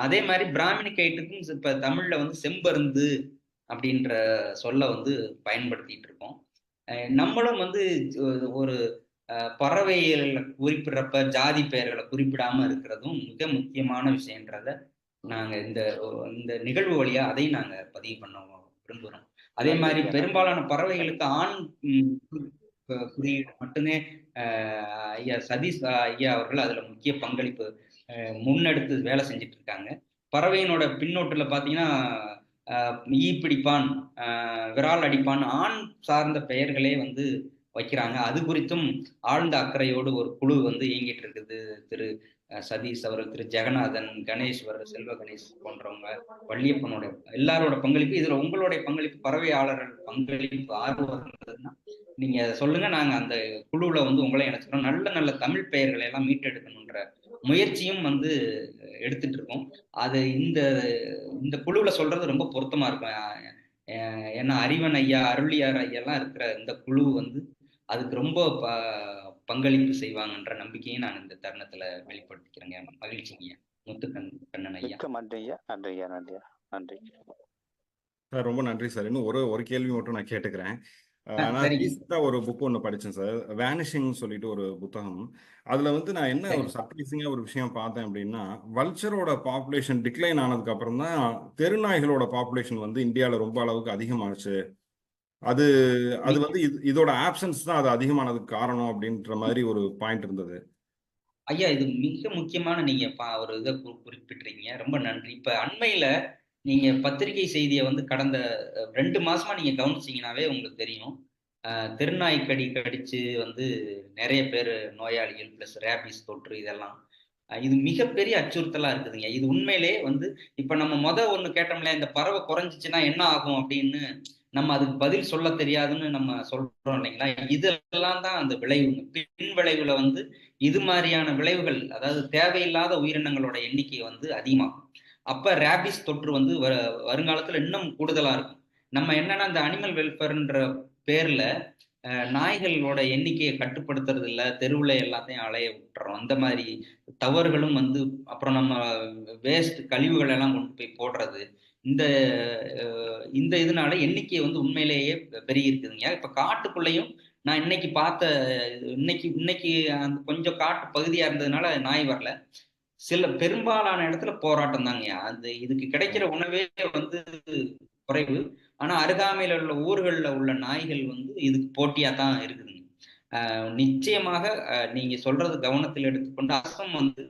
அதே மாதிரி பிராமணி கைட்டுக்கும் இப்ப தமிழ்ல வந்து செம்பருந்து அப்படின்ற சொல்ல வந்து பயன்படுத்திட்டு இருக்கோம். நம்மளும் வந்து ஒரு பறவைகளை குறிப்பிடுறப்ப ஜாதி பெயர்களை குறிப்பிடாம இருக்கிறதும் மிக முக்கியமான விஷயன்றத நாங்க இந்த நிகழ்வு வழியா அதையும் நாங்க பதிவு பண்ண விரும்புறோம். அதே மாதிரி பெரும்பாலான பறவைகளுக்கு ஆண் குறியீடு மட்டுமே ஐயா சதீஷ் ஐயா அவர்கள் அதுல முக்கிய பங்களிப்பு முன்னெடுத்து வேலை செஞ்சுட்டு இருக்காங்க. பறவையினோட பின்னோட்டுல பாத்தீங்கன்னா ஈ பிடிப்பான், விரால் அடிப்பான், ஆண் சார்ந்த பெயர்களே வந்து வைக்கிறாங்க. அது குறித்தும் ஆழ்ந்த அக்கறையோடு ஒரு குழு வந்து இயங்கிட்டு இருக்குது. திரு சதீஷ் அவர்கள், திரு ஜெகநாதன், கணேஸ்வர், செல்வ கணேஷ் போன்றவங்க, வள்ளியப்பனோட எல்லாரோட பங்களிப்பு, இதுல உங்களுடைய பங்களிப்பு, பறவையாளர்கள் பங்களிப்பு ஆர்வம் இருந்ததுன்னா நீங்க சொல்லுங்க. நாங்க அந்த குழுவுல வந்து உங்களை இணைச்சிக்கிறோம். நல்ல நல்ல தமிழ் பெயர்களை எல்லாம் மீட்டெடுக்கணுன்ற முயற்சியும் வந்து எடுத்துட்டு இருக்கோம். அது இந்த குழுவுல சொல்றது ரொம்ப பொருத்தமா இருக்கும். ஏன்னா அறிவன் ஐயா, அருளியார் ஐயா எல்லாம் இருக்கிற இந்த குழு வந்து அதுக்கு ரொம்ப பங்களிப்பு செய்வாங்கன்ற நம்பிக்கையை நான் இந்த தருணத்துல வெளிப்படுத்திக்கிறேங்க. மகிழ்ச்சிங்க முத்துக்கண்ணன் ஐயா. நன்றி சார். ரொம்ப நன்றி சார். இன்னும் ஒரு கேள்வி மட்டும் நான் கேட்டுக்கிறேன். நான் ரீசெண்டா ஒரு புக் ஒன்று படித்தேன் சார், வேனிஷிங் சொல்லிட்டு ஒரு புத்தகம். அதுல வந்து நான் என்ன ஒரு சர்ப்ரைசிங்கா ஒரு விஷயம் பார்த்தேன் அப்படின்னா, வல்ச்சரோட பாப்புலேஷன் டிக்ளைன் ஆனதுக்கு அப்புறம் தான் தெருநாய்களோட பாப்புலேஷன் வந்து இந்தியாவில் ரொம்ப அளவுக்கு அதிகமாச்சு. அது வந்து இதோட ஆப்சன்ஸ் தான் அது அதிகமானதுக்கு காரணம் அப்படின்ற மாதிரி ஒரு பாயிண்ட் இருந்தது. ஐயா, இது மிக முக்கியமான நீங்க ஒரு இதை குறிப்பிட்டிருக்கீங்க. ரொம்ப நன்றி. இப்ப அண்மையில நீங்க பத்திரிகை செய்தியை வந்து கடந்த 2 மாசமா நீங்க கவனிச்சீங்கன்னாவே உங்களுக்கு தெரியும். தெருநாய் கடிச்சு வந்து நிறைய பேர் நோயாளிகள் பிளஸ் ரேபிஸ் தொற்று இதெல்லாம் இது மிகப்பெரிய அச்சுறுத்தலா இருக்குதுங்க. இது உண்மையிலே வந்து இப்ப நம்ம ஒண்ணு கேட்டோம்ல, இந்த பறவை குறைஞ்சிச்சுன்னா என்ன ஆகும் அப்படின்னு நம்ம அதுக்கு பதில் சொல்ல தெரியாதுன்னு நம்ம சொல்றோம் இல்லைங்களா. இதெல்லாம் தான் அந்த விளைவுங்க. பின் விளைவுல வந்து இது மாதிரியான விளைவுகள், அதாவது தேவையில்லாத உயிரினங்களோட எண்ணிக்கை வந்து அதிகமாகும். அப்ப ரேபிஸ் தொற்று வந்து வருங்காலத்துல இன்னும் கூடுதலா இருக்கும். நம்ம என்னன்னா இந்த அனிமல் வெல்ஃபேர்ன்ற பேர்ல நாய்களோட எண்ணிக்கையை கட்டுப்படுத்துறது இல்லை, தெருவுல எல்லாத்தையும் அலைய விட்டுறோம். அந்த மாதிரி தவறுகளும் வந்து அப்புறம் நம்ம வேஸ்ட் கழிவுகள் எல்லாம் கொண்டு போய் போடுறது, இந்த இதனால எண்ணிக்கை வந்து உண்மையிலேயே பெருகி இருக்குதுங்க. இப்ப காட்டுக்குள்ளேயும் நான் இன்னைக்கு அந்த கொஞ்சம் காட்டு பகுதியா இருந்ததுனால நாய் வரல. பெரும்பாலான இடத்துல போராட்டம் தாங்க. இதுக்கு கிடைக்கிற உணவே வந்து குறைவு. ஆனா அருகாமையில உள்ள ஊர்கள்ல உள்ள நாய்கள் வந்து இதுக்கு போட்டியா தான் இருக்குதுங்க. நிச்சயமாக நீங்க சொல்றது கவனத்தில் எடுத்துக்கொண்டு அரசும் வந்து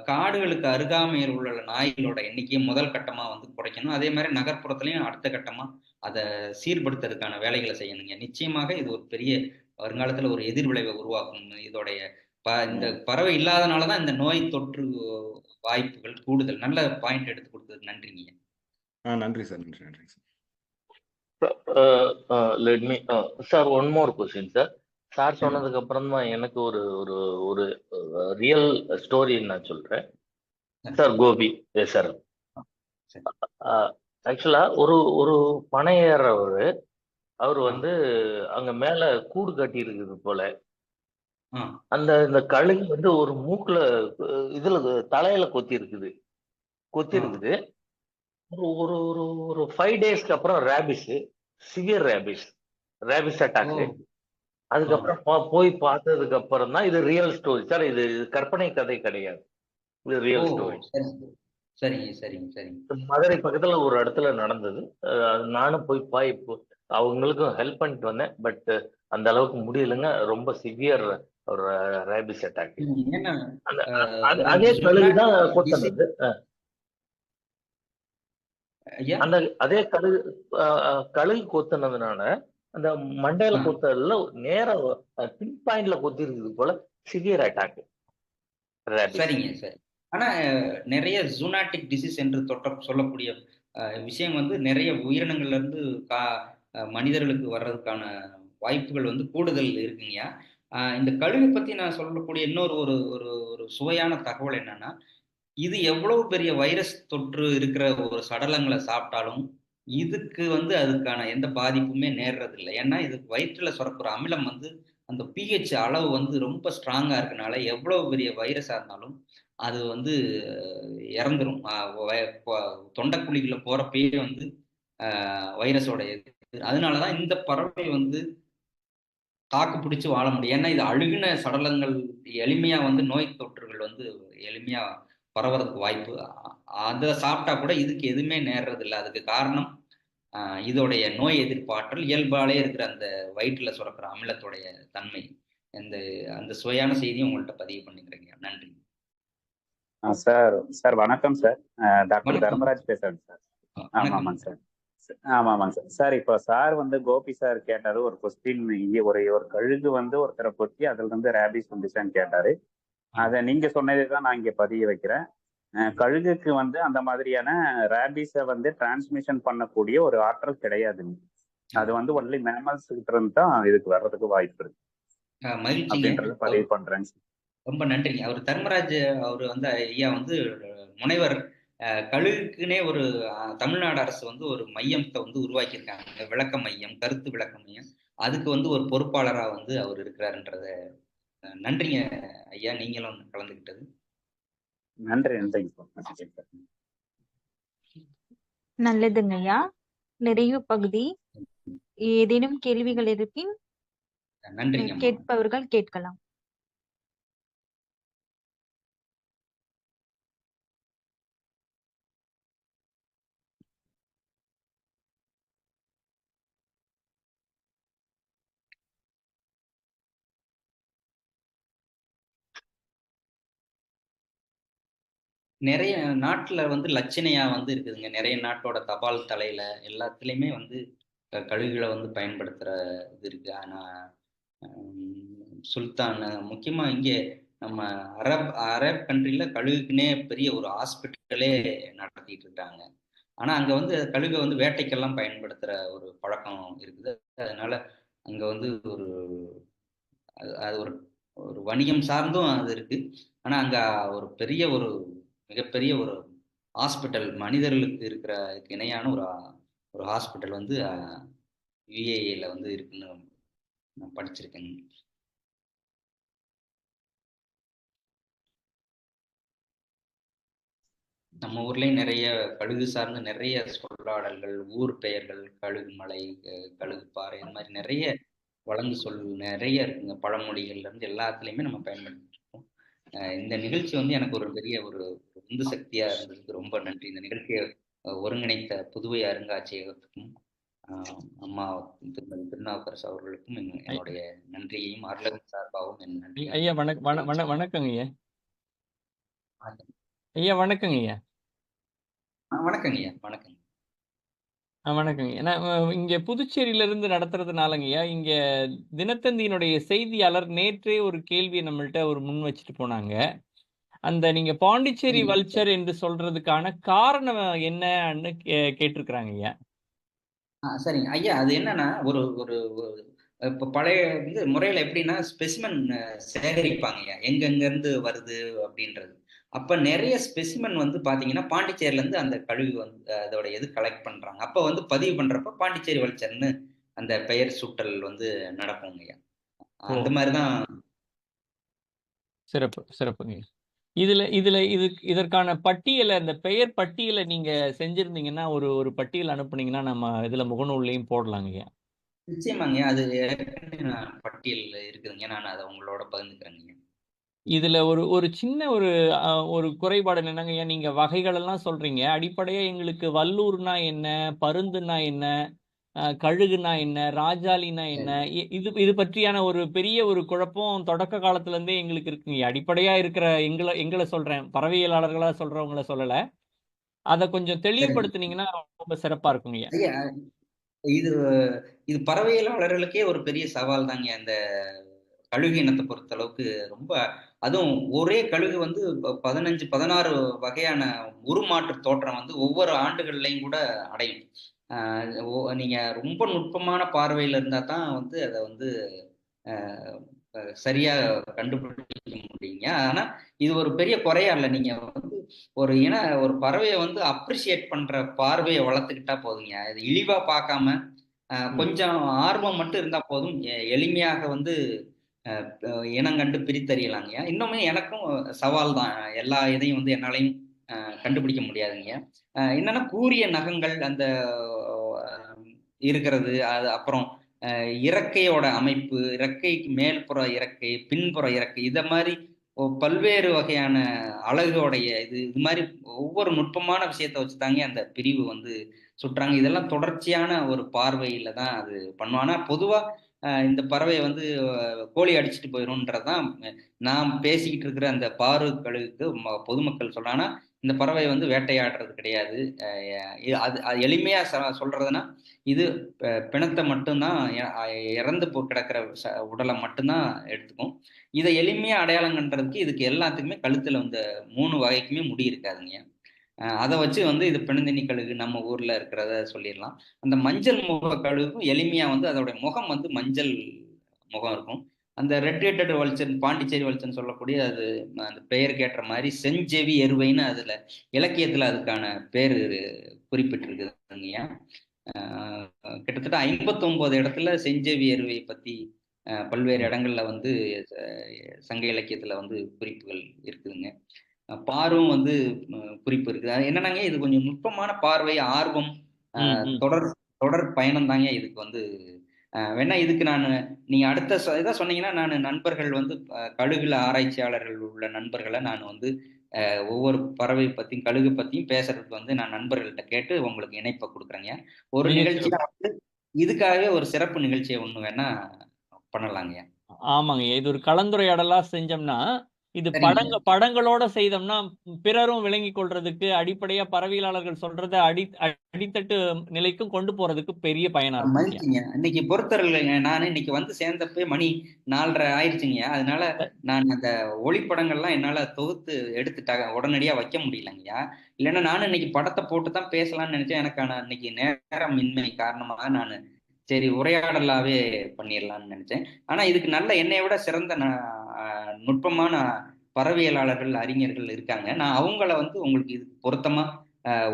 காடுகளுக்கு அருகாமையில் உள்ள நாய்களோட எண்ணிக்கையை முதல் கட்டமா வந்து குறைக்கணும். அதே மாதிரி நகர்ப்புறத்துலயும் அடுத்த கட்டமா அதை சீர்படுத்துறதுக்கான வேலைகளை செய்யணுங்க. நிச்சயமாக இது ஒரு பெரிய வருங்காலத்துல ஒரு எதிர்விளைவை உருவாக்கும். இதோடைய இந்த பறவை இல்லாதனாலதான் இந்த நோய் தொற்று வாய்ப்புகள் கூடுதல். நல்ல பாயிண்ட் எடுத்து கொடுத்ததுக்கு நன்றிங்க. நன்றி சார். நன்றி sir. Let me sir one more question sir. Sir சொன்னதுக்கு அப்புறம் தான் எனக்கு ஒரு ஒரு ஒரு ரியல் ஸ்டோரி நான் சொல்றேன் சார். கோபி சார், ஆக்சுவலா ஒரு பனையேறவர் அவர் வந்து அங்க மேல கூடு கட்டி இருக்குது போல. இந்த கழுகு வந்து ஒரு மூக்குல இதுல தலையில கொத்தி இருக்குது. ஒரு ஒரு ஒரு 5 டேஸ்க்கு அப்புறம் சிவியர் ரேபிஸ் அட்டாக். அதுக்கப்புறம் போய் பார்த்ததுக்கு அப்புறம் தான் இது ரியல் ஸ்டோரி சார். இது கற்பனை கதை கிடையாது, இது ரியல் ஸ்டோரி. மதுரை பக்கத்துல ஒரு இடத்துல நடந்தது. நானும் போய் அவங்களுக்கும் ஹெல்ப் பண்ணிட்டு வந்தேன். பட் அந்த அளவுக்கு முடியலைங்க. ரொம்ப சிவியர் ஒரு ரேபிஸ் அட்டாக். அதே கழுகுதான் கொத்தனது. அதே கழுகு கொத்தினதுனால அந்த மண்டையில கொத்தல நேர பின் பாயிண்ட்ல கொத்தி இருக்குது போல சிவியர் அட்டாக். சரிங்க சரி. ஆனா நிறைய ஜூனாட்டிக் டிசீஸ் என்று சொல்லக்கூடிய விஷயம் வந்து நிறைய உயிரினங்கள்ல இருந்து கா மனிதர்களுக்கு வர்றதுக்கான வாய்ப்புகள் வந்து கூடுதல் இருக்குங்கய்யா. இந்த கழுகு பத்தி நான் சொல்லக்கூடிய இன்னொரு ஒரு ஒரு ஒரு சுவையான தகவல் என்னன்னா, இது எவ்வளவு பெரிய வைரஸ் தொற்று இருக்கிற ஒரு சடலங்கள சாப்பிட்டாலும், இதுக்கு வந்து அதுக்கான எந்த பாதிப்புமே நேர்றதில்ல. ஏன்னா, இது வயிற்றுல சுரக்கிற அமிலம் வந்து அந்த பிஹெச் அளவு வந்து ரொம்ப ஸ்ட்ராங்கா இருக்கனால, எவ்வளவு பெரிய வைரஸா இருந்தாலும், அது வந்து இறந்துரும். தொண்டைக்குழிக்குள்ள போறப்பயே வந்து வைரஸோட இது. அதனால தான் இந்த பறவை வந்து தாக்கு பிடிச்சு வாழ முடியும். ஏன்னா, இது அழுகின சடலங்கள் எளிமையா வந்து நோய் தொற்றுகள் வந்து எளிமையா பரவறதுக்கு வாய்ப்பு. அத சாப்பிட்டா கூட இதுக்கு எதுவுமே நேர்றதில்ல. அதுக்கு காரணம் இதோடைய நோய் எதிர்ப்பாற்றல் இயல்பாலே இருக்கிற அந்த வயிற்றுல சுரக்கிற அமிலத்தோடைய தன்மை. அந்த அந்த சுவையான செய்தியும் உங்கள்ட்ட பதிவு பண்ணிக்கிறேங்க. நன்றி. சார் சார் வணக்கம் சார். டாக்டர் வணக்கம். தர்மராஜ் பேசுறேன் சார். வணக்கம். ஆமாங்க சார். ஆமாங்க சார். சார் இப்போ சார் வந்து கோபி சார் கேட்டாரு ஒரு கொஸ்டின். ஒரு கழுகு வந்து ஒருத்தரை கொத்தி அதுல இருந்து ரேபிஸ் வந்துச்சான்னு கேட்டாரு. அதை நீங்க சொன்னதை தான் நான் இங்க பதிய வைக்கிறேன். கழுகுக்கு வந்து அந்த மாதிரியான ரேபிஸை வந்து டிரான்ஸ்மிஷன் பண்ணக்கூடிய ஒரு ஆற்றல் கிடையாதுங்க. அது வந்து ஒன்லி மேமல்ஸ் கிட்ட இருந்து தான் இதுக்கு வர்றதுக்கு வாய்ப்பு இருக்கு மகிழ்ச்சிங்க. அப்படின்றத பதிவு பண்றேங்க சார். ரொம்ப நன்றிங்க. அவர் தர்மராஜ் அவர் வந்து ஐயா வந்து முனைவர் கழுகுக்குனே ஒரு தமிழ்நாடு அரசு வந்து ஒரு மையத்தை வந்து உருவாக்கியிருக்காங்க. விளக்க மையம், கருத்து விளக்க மையம். அதுக்கு வந்து ஒரு பொறுப்பாளரா வந்து அவர் இருக்கிறாருன்றத நன்றிங்க ஐயா, நீங்களும் கலந்துக்கிட்டது. நன்றிங்க சார். நல்லதுங்க ஐயா. நிறைவு பகுதி. ஏதேனும் கேள்விகள் இருப்பின் நன்றிங்க. கேட்பவர்கள் கேட்கலாம். நிறைய நாட்டுல வந்து லட்சணையா வந்து இருக்குதுங்க. நிறைய நாட்டோட தபால் தலையில எல்லாத்துலயுமே வந்து கழுகுகளை வந்து பயன்படுத்துற இது இருக்கு. ஆனா சுல்தான் முக்கியமா இங்கே நம்ம அரப் கண்ட்ரில கழுகுக்குன்னே பெரிய ஒரு ஹாஸ்பிட்டலே நடத்திட்டு இருக்காங்க. ஆனா அங்க வந்து கழுகை வந்து வேட்டைக்கெல்லாம் பயன்படுத்துற ஒரு பழக்கம் இருக்குது. அதனால அங்க வந்து ஒரு அது ஒரு ஒரு வணிகம் சார்ந்தும் அது இருக்கு. ஆனா அங்க ஒரு பெரிய ஒரு மிகப்பெரிய ஒரு ஹாஸ்பிட்டல் மனிதர்களுக்கு இருக்கிற இணையான ஒரு ஹாஸ்பிட்டல் வந்து யுஏஇல வந்து இருக்குன்னு நான் படிச்சிருக்கேன். நம்ம ஊர்லயும் நிறைய கழுகு சார்ந்து நிறைய சொல்லாடல்கள், ஊர் பெயர்கள், கழுகு மலை, கழுகு பாறை, இந்த மாதிரி நிறைய வழங்கு சொல் நிறைய இருக்குங்க. பழமொழிகள்ல இருந்து எல்லாத்துலயுமே நம்ம பயன்படுத்திட்டு இருக்கோம். இந்த நிகழ்ச்சி வந்து எனக்கு ஒரு பெரிய ஒரு உந்து சக்தியா இருந்ததுக்கு ரொம்ப நன்றி. இந்த நிகழ்ச்சியை ஒருங்கிணைத்த புதுவை அருங்காட்சியகத்துக்கும் அம்மா திருமதி திருநாவுக்கரசு அவர்களுக்கும் என்னுடைய நன்றியையும் அருளகம் சார்பாகவும் என் நன்றி. ஐயா வணக்கங்க ஐயா. ஐயா வணக்கங்க ஐயா. வணக்கங்க ஐயா. வணக்கங்க. வணக்கங்க. ஏன்னா இங்க புதுச்சேரியில இருந்து நடத்துறதுனாலங்கய்யா, இங்க தினத்தந்தியினுடைய செய்தியாளர் நேற்றே ஒரு கேள்வியை நம்மள்ட்ட ஒரு முன் வச்சுட்டு போனாங்க. அந்த நீங்க பாண்டிச்சேரி வல்ச்சர் என்று சொல்றதுக்கான காரணம் என்னன்னு கேட்டிருக்கிறாங்க ஐயா. சரிங்க ஐயா. அது என்னன்னா ஒரு ஒரு இப்ப பழைய இது முறையில எப்படின்னா ஸ்பெசிமன் சேகரிப்பாங்க ஐயா, எங்கெங்க இருந்து வருது அப்படின்றது. அப்ப நிறைய ஸ்பெசிமன் வந்து பாத்தீங்கன்னா பாண்டிச்சேரியில இருந்து அந்த கழுகு வந்து அதோட இது கலெக்ட் பண்றாங்க. அப்ப வந்து பதிவு பண்றப்ப பாண்டிச்சேரி வல்ச்சர்னு அந்த பெயர் சுட்டல் வந்து நடக்குங்க ஐயா. அந்த மாதிரிதான். சிறப்புங்க. இதற்கான பட்டியலை, அந்த பெயர் பட்டியலை நீங்க செஞ்சிருந்தீங்கன்னா ஒரு பட்டியல் அனுப்புனீங்கன்னா நம்ம இதுல முகநூல்லையும் போடலாங்க ஐயா. நிச்சயமாங்க. அது பட்டியல் இருக்குதுங்க. நான் அதை உங்களோட பகிர்ந்துக்கிறேங்க. இதுல ஒரு சின்ன ஒரு குறைபாடு என்னங்க ஐயா, நீங்க வகைகள் எல்லாம் சொல்றீங்க. அடிப்படையா எங்களுக்கு வல்லூர்னா என்ன, பருந்துனா என்ன, கழுகுனா என்ன, ராஜாளினா என்ன, இது பற்றியான ஒரு பெரிய ஒரு குழப்பம் தொடக்க காலத்துல இருந்தே எங்களுக்கு இருக்குங்க. அடிப்படையா இருக்கிற எங்களை சொல்றேன், பறவையியலாளர்களா சொல்றவங்கள சொல்லல. அதை கொஞ்சம் தெளிவுபடுத்தினீங்கன்னா ரொம்ப சிறப்பா இருக்குங்க. இது இது பறவையியலாளர்களுக்கே ஒரு பெரிய சவால் தாங்க. அந்த கழுகு இனத்தை பொறுத்த அளவுக்கு ரொம்ப அதுவும் ஒரே கழுகு வந்து 15 16 வகையான உருமாற்று தோற்றம் வந்து ஒவ்வொரு ஆண்டுகள்லையும் கூட அடையும். நீங்க ரொம்ப நுட்பமான பார்வையில இருந்தா தான் வந்து அதை வந்து சரியா கண்டுபிடிக்க முடியுங்க. ஆனா இது ஒரு பெரிய குறையா இல்லை. நீங்க வந்து ஒரு பறவையை வந்து அப்ரிசியேட் பண்ற பார்வையை வளர்த்துக்கிட்டா போதுங்க. இது இழிவா பார்க்காம கொஞ்சம் ஆர்வம் மட்டும் இருந்தா போதும். எளிமையாக வந்து இனங்கண்டு பிரித்தறியலாங்க. இன்னுமே எனக்கும் சவால் தான். எல்லா இதையும் வந்து என்னாலையும் கண்டுபிடிக்க முடியாதுங்க. என்னன்னா கூரிய நகங்கள் அந்த இருக்கிறது, அது அப்புறம் இறக்கையோட அமைப்பு, இறக்கைக்கு மேல்புற இறக்கை, பின்புற இறக்கை, இதை மாதிரி பல்வேறு வகையான அழகுடைய இது மாதிரி ஒவ்வொரு நுட்பமான விஷயத்த வச்சுதாங்க அந்த பிரிவு வந்து சுட்டுறாங்க. இதெல்லாம் தொடர்ச்சியான ஒரு பார்வையில தான் அது பண்ணுவோம். ஆனா பொதுவா இந்த பறவையை வந்து கோழி அடிச்சுட்டு போயிடும்ன்றதான் நான் பேசிக்கிட்டு இருக்கிற அந்த கழுகுக்கு பொதுமக்கள் சொல்றாங்கன்னா, இந்த பறவை வந்து வேட்டையாடுறது கிடையாது. அது எளிமையா சொல்றதுன்னா, இது பிணத்தை மட்டும்தான், இறந்து கிடக்கிற உடலை மட்டும்தான் எடுத்துக்கும். இதை எளிமையா அடையாளம் கண்டுறதுக்கு இதுக்கு எல்லாத்துக்குமே கழுத்துல வந்து 3 வகைக்குமே முடி இருக்காதுங்க. அதை வச்சு வந்து இது பிணந்தினி கழுகு நம்ம ஊர்ல இருக்கிறத சொல்லிடலாம். அந்த மஞ்சள் முக கழுகும் எளிமையா வந்து அதோட முகம் வந்து மஞ்சள் முகம் இருக்கும். அந்த ரெட் ஹெட்டட் வல்ச்சர், பாண்டிச்சேரி வல்ச்சர்னு சொல்லக்கூடிய அது அந்த பெயருக்கு ஏற்ற மாதிரி செஞ்செவி எருவைன்னு அதுல இலக்கியத்துல அதுக்கான பேரு குறிப்பிட்டிருக்குதுங்க. கிட்டத்தட்ட 59 இடத்துல செஞ்செவி எருவை பத்தி பல்வேறு இடங்கள்ல வந்து சங்க இலக்கியத்துல வந்து குறிப்புகள் இருக்குதுங்க. பார்வும் வந்து குறிப்பு இருக்குது. அது என்னன்னாங்க, இது கொஞ்சம் நுட்பமான பார்வை, ஆர்வம், தொடர் பயணம் தாங்க இதுக்கு வந்து. வேணா இதுக்கு நீங்க அடுத்த இதை சொன்னீங்கன்னா, நான் நண்பர்கள் வந்து கழுகுல ஆராய்ச்சியாளர்கள் உள்ள நண்பர்களை நான் வந்து ஒவ்வொரு பறவை பத்தியும் கழுகு பத்தியும் பேசுறதுக்கு வந்து நான் நண்பர்கள்ட்ட கேட்டு உங்களுக்கு இணைப்பை கொடுக்குறேங்க. ஒரு நிகழ்ச்சியா வந்து இதுக்காகவே ஒரு சிறப்பு நிகழ்ச்சியை ஒண்ணு வேணா பண்ணலாங்க. ஆமாங்க, இது ஒரு கலந்துரையாடலா செஞ்சோம்னா, இது படங்களோட செய்தோம்னா பிறரும் விளங்கி கொள்றதுக்கு, அடிப்படையா பறவையாளர்கள் சொல்றத அடித்தட்டு நிலைக்கும் கொண்டு போறதுக்கு பெரிய பயனா மகிழ்ச்சிங்க. இன்னைக்கு பொறுத்தவரைங்க, நான் இன்னைக்கு வந்து சேர்ந்தப்ப மணி 4:30 ஆயிடுச்சுங்க. அதனால நான் அந்த ஒளிப்படங்கள்லாம் என்னால தொகுத்து எடுத்துட்டாங்க, உடனடியா வைக்க முடியலங்கய்யா. இல்லைன்னா நானும் இன்னைக்கு படத்தை போட்டு தான் பேசலாம்னு நினைச்சேன். எனக்கான இன்னைக்கு நேரமின்மை காரணமாக நான் சரி உரையாடலாவே பண்ணிடலாம்னு நினைச்சேன். ஆனா இதுக்கு நல்ல என்னை விட சிறந்த நுட்பமான பறவையலாளர்கள், அறிஞர்கள் இருக்காங்க. நான் அவங்கள வந்து உங்களுக்கு இதுக்கு பொருத்தமா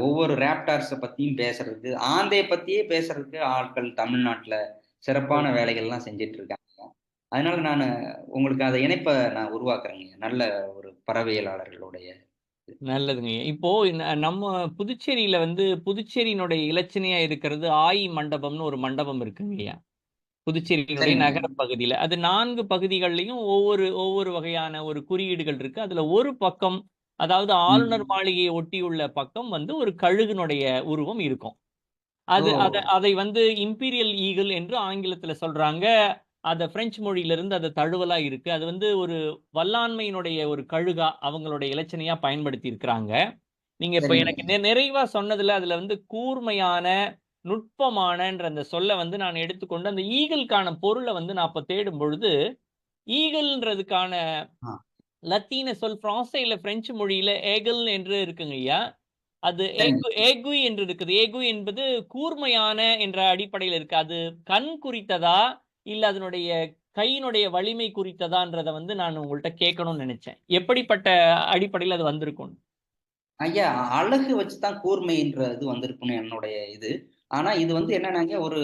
ஒவ்வொரு ரேப்டார்ஸை பத்தியும் பேசுறதுக்கு, ஆந்தையை பத்தியே பேசுறதுக்கு ஆட்கள் தமிழ்நாட்டுல சிறப்பான வேலைகள்லாம் செஞ்சுட்டு இருக்காங்க. அதனால நான் உங்களுக்கு அதை இணைப்பை நான் உருவாக்குறேங்க, நல்ல ஒரு பறவையலாளர்களுடைய. நல்லதுங்க. இப்போ நம்ம புதுச்சேரியில வந்து புதுச்சேரியினுடைய இலச்சினையா இருக்கிறது ஆயி மண்டபம்னு ஒரு மண்டபம் இருக்குங்கய்யா, புதுச்சேரியினுடைய நகர பகுதியில. அது 4 பகுதிகள்லையும் ஒவ்வொரு வகையான ஒரு குறியீடுகள் இருக்கு. அதுல ஒரு பக்கம், அதாவது ஆளுநர் மாளிகையை ஒட்டியுள்ள பக்கம் வந்து ஒரு கழுகுனுடைய உருவம் இருக்கும். அதை வந்து இம்பீரியல் ஈகிள் என்று ஆங்கிலத்துல சொல்றாங்க. அத பிரெஞ்சு மொழியிலிருந்து அது தழுவலா இருக்கு. அது வந்து ஒரு வல்லாண்மையினுடைய ஒரு கழுகா அவங்களுடைய இலச்சனையா பயன்படுத்தி இருக்கிறாங்க. நீங்க இப்ப எனக்கு நிறைவா சொன்னதுல அதுல வந்து கூர்மையான, நுட்பமானன்ற அந்த சொல்ல வந்து நான் எடுத்துக்கொண்டு அந்த ஈகிள்கான பொருளை வந்து நான் அப்ப தேடும் பொழுது, ஈகிள்ன்றதுக்கான லத்தீன சொல் பிரான்சைல பிரெஞ்சு மொழியில ஏகல் என்று இருக்குங்க ஐயா. அது ஏகு என்று இருக்குது. ஏகு என்பது கூர்மையான என்ற அடிப்படையில் இருக்கு. அது கண் குறித்ததா இல்ல அதனுடைய கையினுடைய வலிமை குறித்ததான்றதை வந்து நான் உங்கள்கிட்ட கேட்கணும்னு நினைச்சேன். எப்படிப்பட்ட அடிப்படையில் அது வந்திருக்கும்? ஐயா, அழகு வச்சுதான் கூர்மைன்ற இது வந்திருக்குன்னு என்னுடைய இது. ஆனா இது வந்து என்னன்னாங்க, ஒரு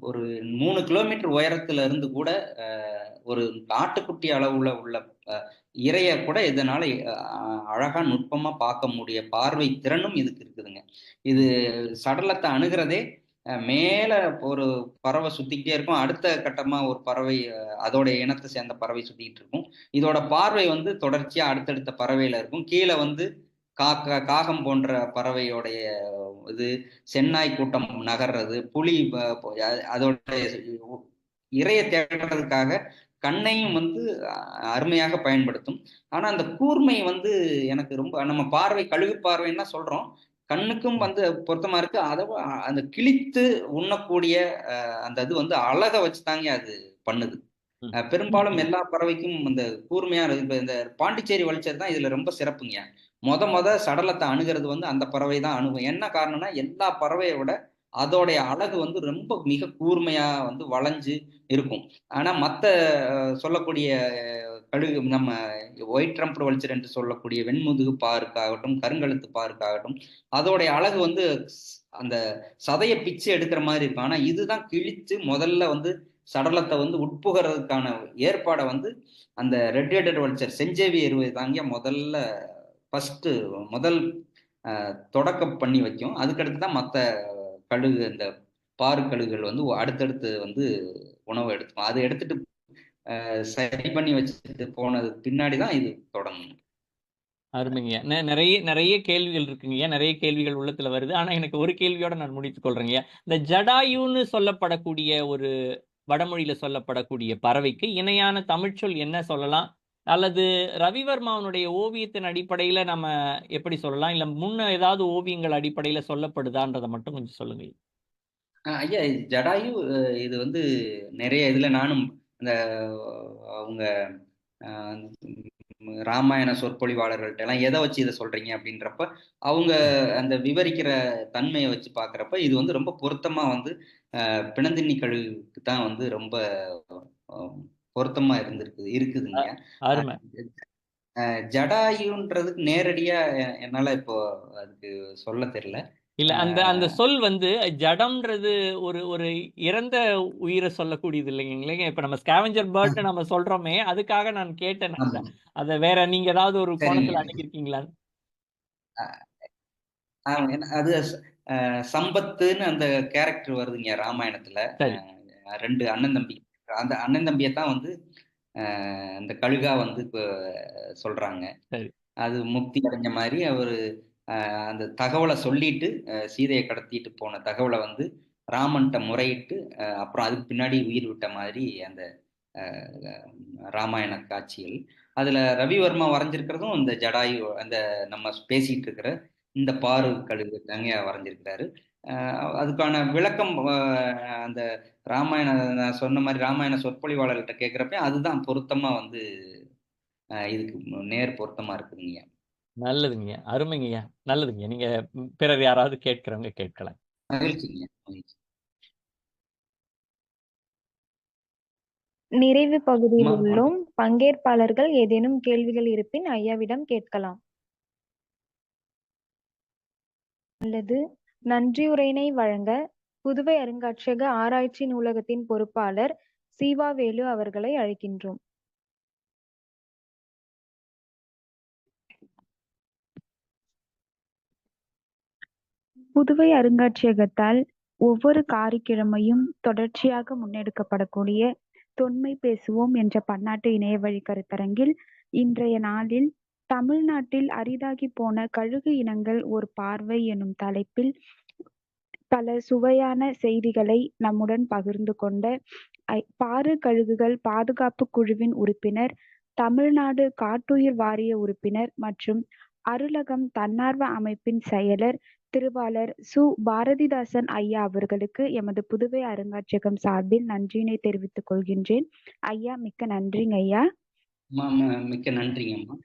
ஒரு 3 கிலோமீட்டர் உயரத்துல இருந்து கூட ஒரு ஆட்டுக்குட்டி அளவுல உள்ள இறைய கூட இதனால அழகா நுட்பமா பார்க்க முடிய பார்வை திறனும் இதுக்கு இருக்குதுங்க. இது சடலத்தை அணுகிறதே மேல ஒரு பறவை சுத்திக்கிட்டே இருக்கும், அடுத்த கட்டமா ஒரு பறவை அதோட இனத்தை சேர்ந்த பறவை சுத்திக்கிட்டு இருக்கும். இதோட பார்வை வந்து தொடர்ச்சியா அடுத்தடுத்த பறவையில இருக்கும். கீழே வந்து காகம் போன்ற பறவையோடைய இது, சென்னாய் கூட்டம் நகர்றது, புலி அதோட இறைய தேடுறதுக்காக கண்ணையும் வந்து அருமையாக பயன்படுத்தும். ஆனா அந்த கூர்மை வந்து எனக்கு ரொம்ப, நம்ம பார்வை கழுகு பார்வைன்னா சொல்றோம், கண்ணுக்கும் வந்து பொருத்தமா இருக்கு. அதை அந்த கிழித்து உண்ணக்கூடிய அந்த இது வந்து அழகை வச்சுதாங்க அது பண்ணுது. பெரும்பாலும் எல்லா பறவைக்கும் இந்த கூர்மையான இந்த பாண்டிச்சேரி வல்ச்சர் தான் இதுல ரொம்ப சிறப்புங்க. மொத சடலத்தை அணுகிறது வந்து அந்த பறவை தான் அணுகும். என்ன காரணம்னா எல்லா பறவையை விட அதோடைய அழகு வந்து ரொம்ப மிக கூர்மையா வந்து வளைஞ்சு இருக்கும். ஆனா மத்த சொல்லக்கூடிய கழுகு நம்ம ஒயிட் ட்ரம்ப்டு வல்ச்சர் என்று சொல்லக்கூடிய வெண்முதுகு பாருக்காகட்டும், கருங்கழுத்து பாருக்காகட்டும், அதோடைய அழகு வந்து அந்த சதையை பிச்சு எடுக்கிற மாதிரி இருக்கும். ஆனா இதுதான் கிழிச்சு முதல்ல வந்து சடலத்தை வந்து உட்புகிறதுக்கான ஏற்பாடை வந்து அந்த ரெட் ஹெடட் வல்ச்சர் செஞ்சேவி எருவை தாங்க முதல் தொடக்கம் பண்ணி வைக்கும். அதுக்கடுத்து தான் மற்ற கழுகு இந்த பாரு கழுகுகள் வந்து அடுத்தடுத்து வந்து உணவு எடுத்துக்கும். அது எடுத்துட்டு சரி பண்ணி வச்சுட்டு போனது பின்னாடிதான் இது தொடங்கும். அருமைங்க. நிறைய நிறைய கேள்விகள் இருக்குங்கய்யா. நிறைய கேள்விகள் உள்ளத்துல வருது. ஆனா எனக்கு ஒரு கேள்வியோட நான் முடித்துக் கொள்றேங்கய்யா. இந்த ஜடாயுன்னு சொல்லப்படக்கூடிய ஒரு வடமொழியில சொல்லப்படக்கூடிய பறவைக்கு இணையான தமிழ்ச்சொல் என்ன சொல்லலாம்? அல்லது ரவிவர்மாவனுடைய ஓவியத்தின் அடிப்படையில நம்ம எப்படி சொல்லலாம்? இல்ல முன்ன ஏதாவது ஓவியங்கள் அடிப்படையில சொல்லப்படுதான்றத மட்டும் கொஞ்சம் சொல்லுங்க. ஐயா ஜடாயு இது வந்து நிறைய இதுல நானும் இந்த அவங்க ராமாயண சொற்பொழிவாளர்கள்ட்ட எல்லாம் எதை வச்சு இதை சொல்றீங்க அப்படின்றப்ப அவங்க அந்த விவரிக்கிற தன்மையை வச்சு பாக்குறப்ப இது வந்து ரொம்ப பொருத்தமா வந்து பிணந்தின்னி கழுகுக்கு தான் வந்து ரொம்ப பொருத்தமா இருக்குதுங்க. ஜடாயுன்றதுக்கு நேரடியா என்னால இப்போ அதுக்கு சொல்ல தெரியல. இல்ல அந்த சொல் வந்து ஜடம்ன்றது ஒரு ஒரு இறந்த உயிரை சொல்லக்கூடியது இல்லைங்களா? இப்ப நம்ம ஸ்கேவெஞ்சர் பேர்ட் நம்ம சொல்றோமே, அதுக்காக நான் கேட்டேன். அத வேற நீங்க ஏதாவது ஒரு கோணத்துல அணுகிருக்கீங்களா? அது சம்பத்துன்னு அந்த கேரக்டர் வருதுங்க ராமாயணத்துல. 2 அண்ணன் தம்பி, அந்த அண்ணன் தம்பியை தான் வந்து இந்த கழுகா வந்து சொல்றாங்க. அது முக்தி அடைஞ்ச மாதிரி அவரு அந்த தகவலை சொல்லிட்டு சீதையை கடத்திட்டு போன தகவலை வந்து ராமன்கிட்ட முறையிட்டு அப்புறம் அதுக்கு பின்னாடி உயிர் விட்ட மாதிரி அந்த ராமாயண காட்சிகள். அதுல ரவிவர்மா வரைஞ்சிருக்கிறதும் இந்த ஜடாயு அந்த நம்ம பேசிட்டு இருக்கிற இந்த பாரு கழுகு தாங்க வரைஞ்சிருக்கிறாரு. அதுக்கான விளக்கம் அந்த நான் சொன்ன மாதிரி ராமாயண சொற்பொழிவாளர்கிட்ட கேட்கிறப்ப அதுதான் பொருத்தமா வந்து இதுக்கு நேர் பொருத்தமா இருக்குதுங்க. நல்லதுங்க, அருமைங்க, நல்லதுங்க. நீங்க பிறர் யாராவது கேட்கிறவங்க கேட்கலாம். மகிழ்ச்சிங்க. நிறைவு பகுதியில் உள்ளோம். பங்கேற்பாளர்கள் ஏதேனும் கேள்விகள் இருப்பின் ஐயாவிடம் கேட்கலாம். அல்லது நன்றியுரையினை வழங்க புதுவை அருங்காட்சியக ஆராய்ச்சி நூலகத்தின் பொறுப்பாளர் சீவாவேலு அவர்களை அழைக்கின்றோம். புதுவை அருங்காட்சியகத்தால் ஒவ்வொரு காரிக்கிழமையும் தொடர்ச்சியாக முன்னெடுக்கப்படக்கூடிய தொன்மை பேசுவோம் என்ற பன்னாட்டு இணையவழி கருத்தரங்கில் இன்றைய நாளில் தமிழ்நாட்டில் அரிதாகி போன கழுகு இனங்கள் ஒரு பார்வை எனும் தலைப்பில் பல சுவையான செய்திகளை நம்முடன் பகிர்ந்து கொண்ட பாரு கழுகுகள் பாதுகாப்பு குழுவின் உறுப்பினர், தமிழ்நாடு காட்டுயிர் வாரிய உறுப்பினர் மற்றும் அருளகம் தன்னார்வ அமைப்பின் செயலர் திருவாளர் சு. பாரதிதாசன் ஐயா அவர்களுக்கு எமது புதுவை அருங்காட்சியகம் சார்பில் நன்றியினை தெரிவித்துக் கொள்கின்றேன். ஐயா, மிக்க நன்றிங்க ஐயா. மிக்க நன்றிங்கம்மா.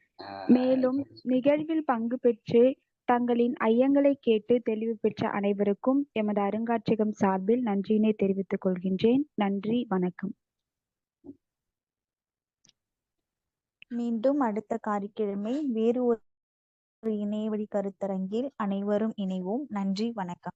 மேலும் நிகழ்வில் பங்கு பெற்று தங்களின் ஐயங்களை கேட்டு தெளிவு பெற்ற அனைவருக்கும் எமது அருங்காட்சியகம் சார்பில் நன்றியினை தெரிவித்துக் கொள்கின்றேன். நன்றி, வணக்கம். மீண்டும் அடுத்த காரிக்கிழமை வேறு ஒரு இணையவழி கருத்தரங்கில் அனைவரும் இணைவோம். நன்றி, வணக்கம்.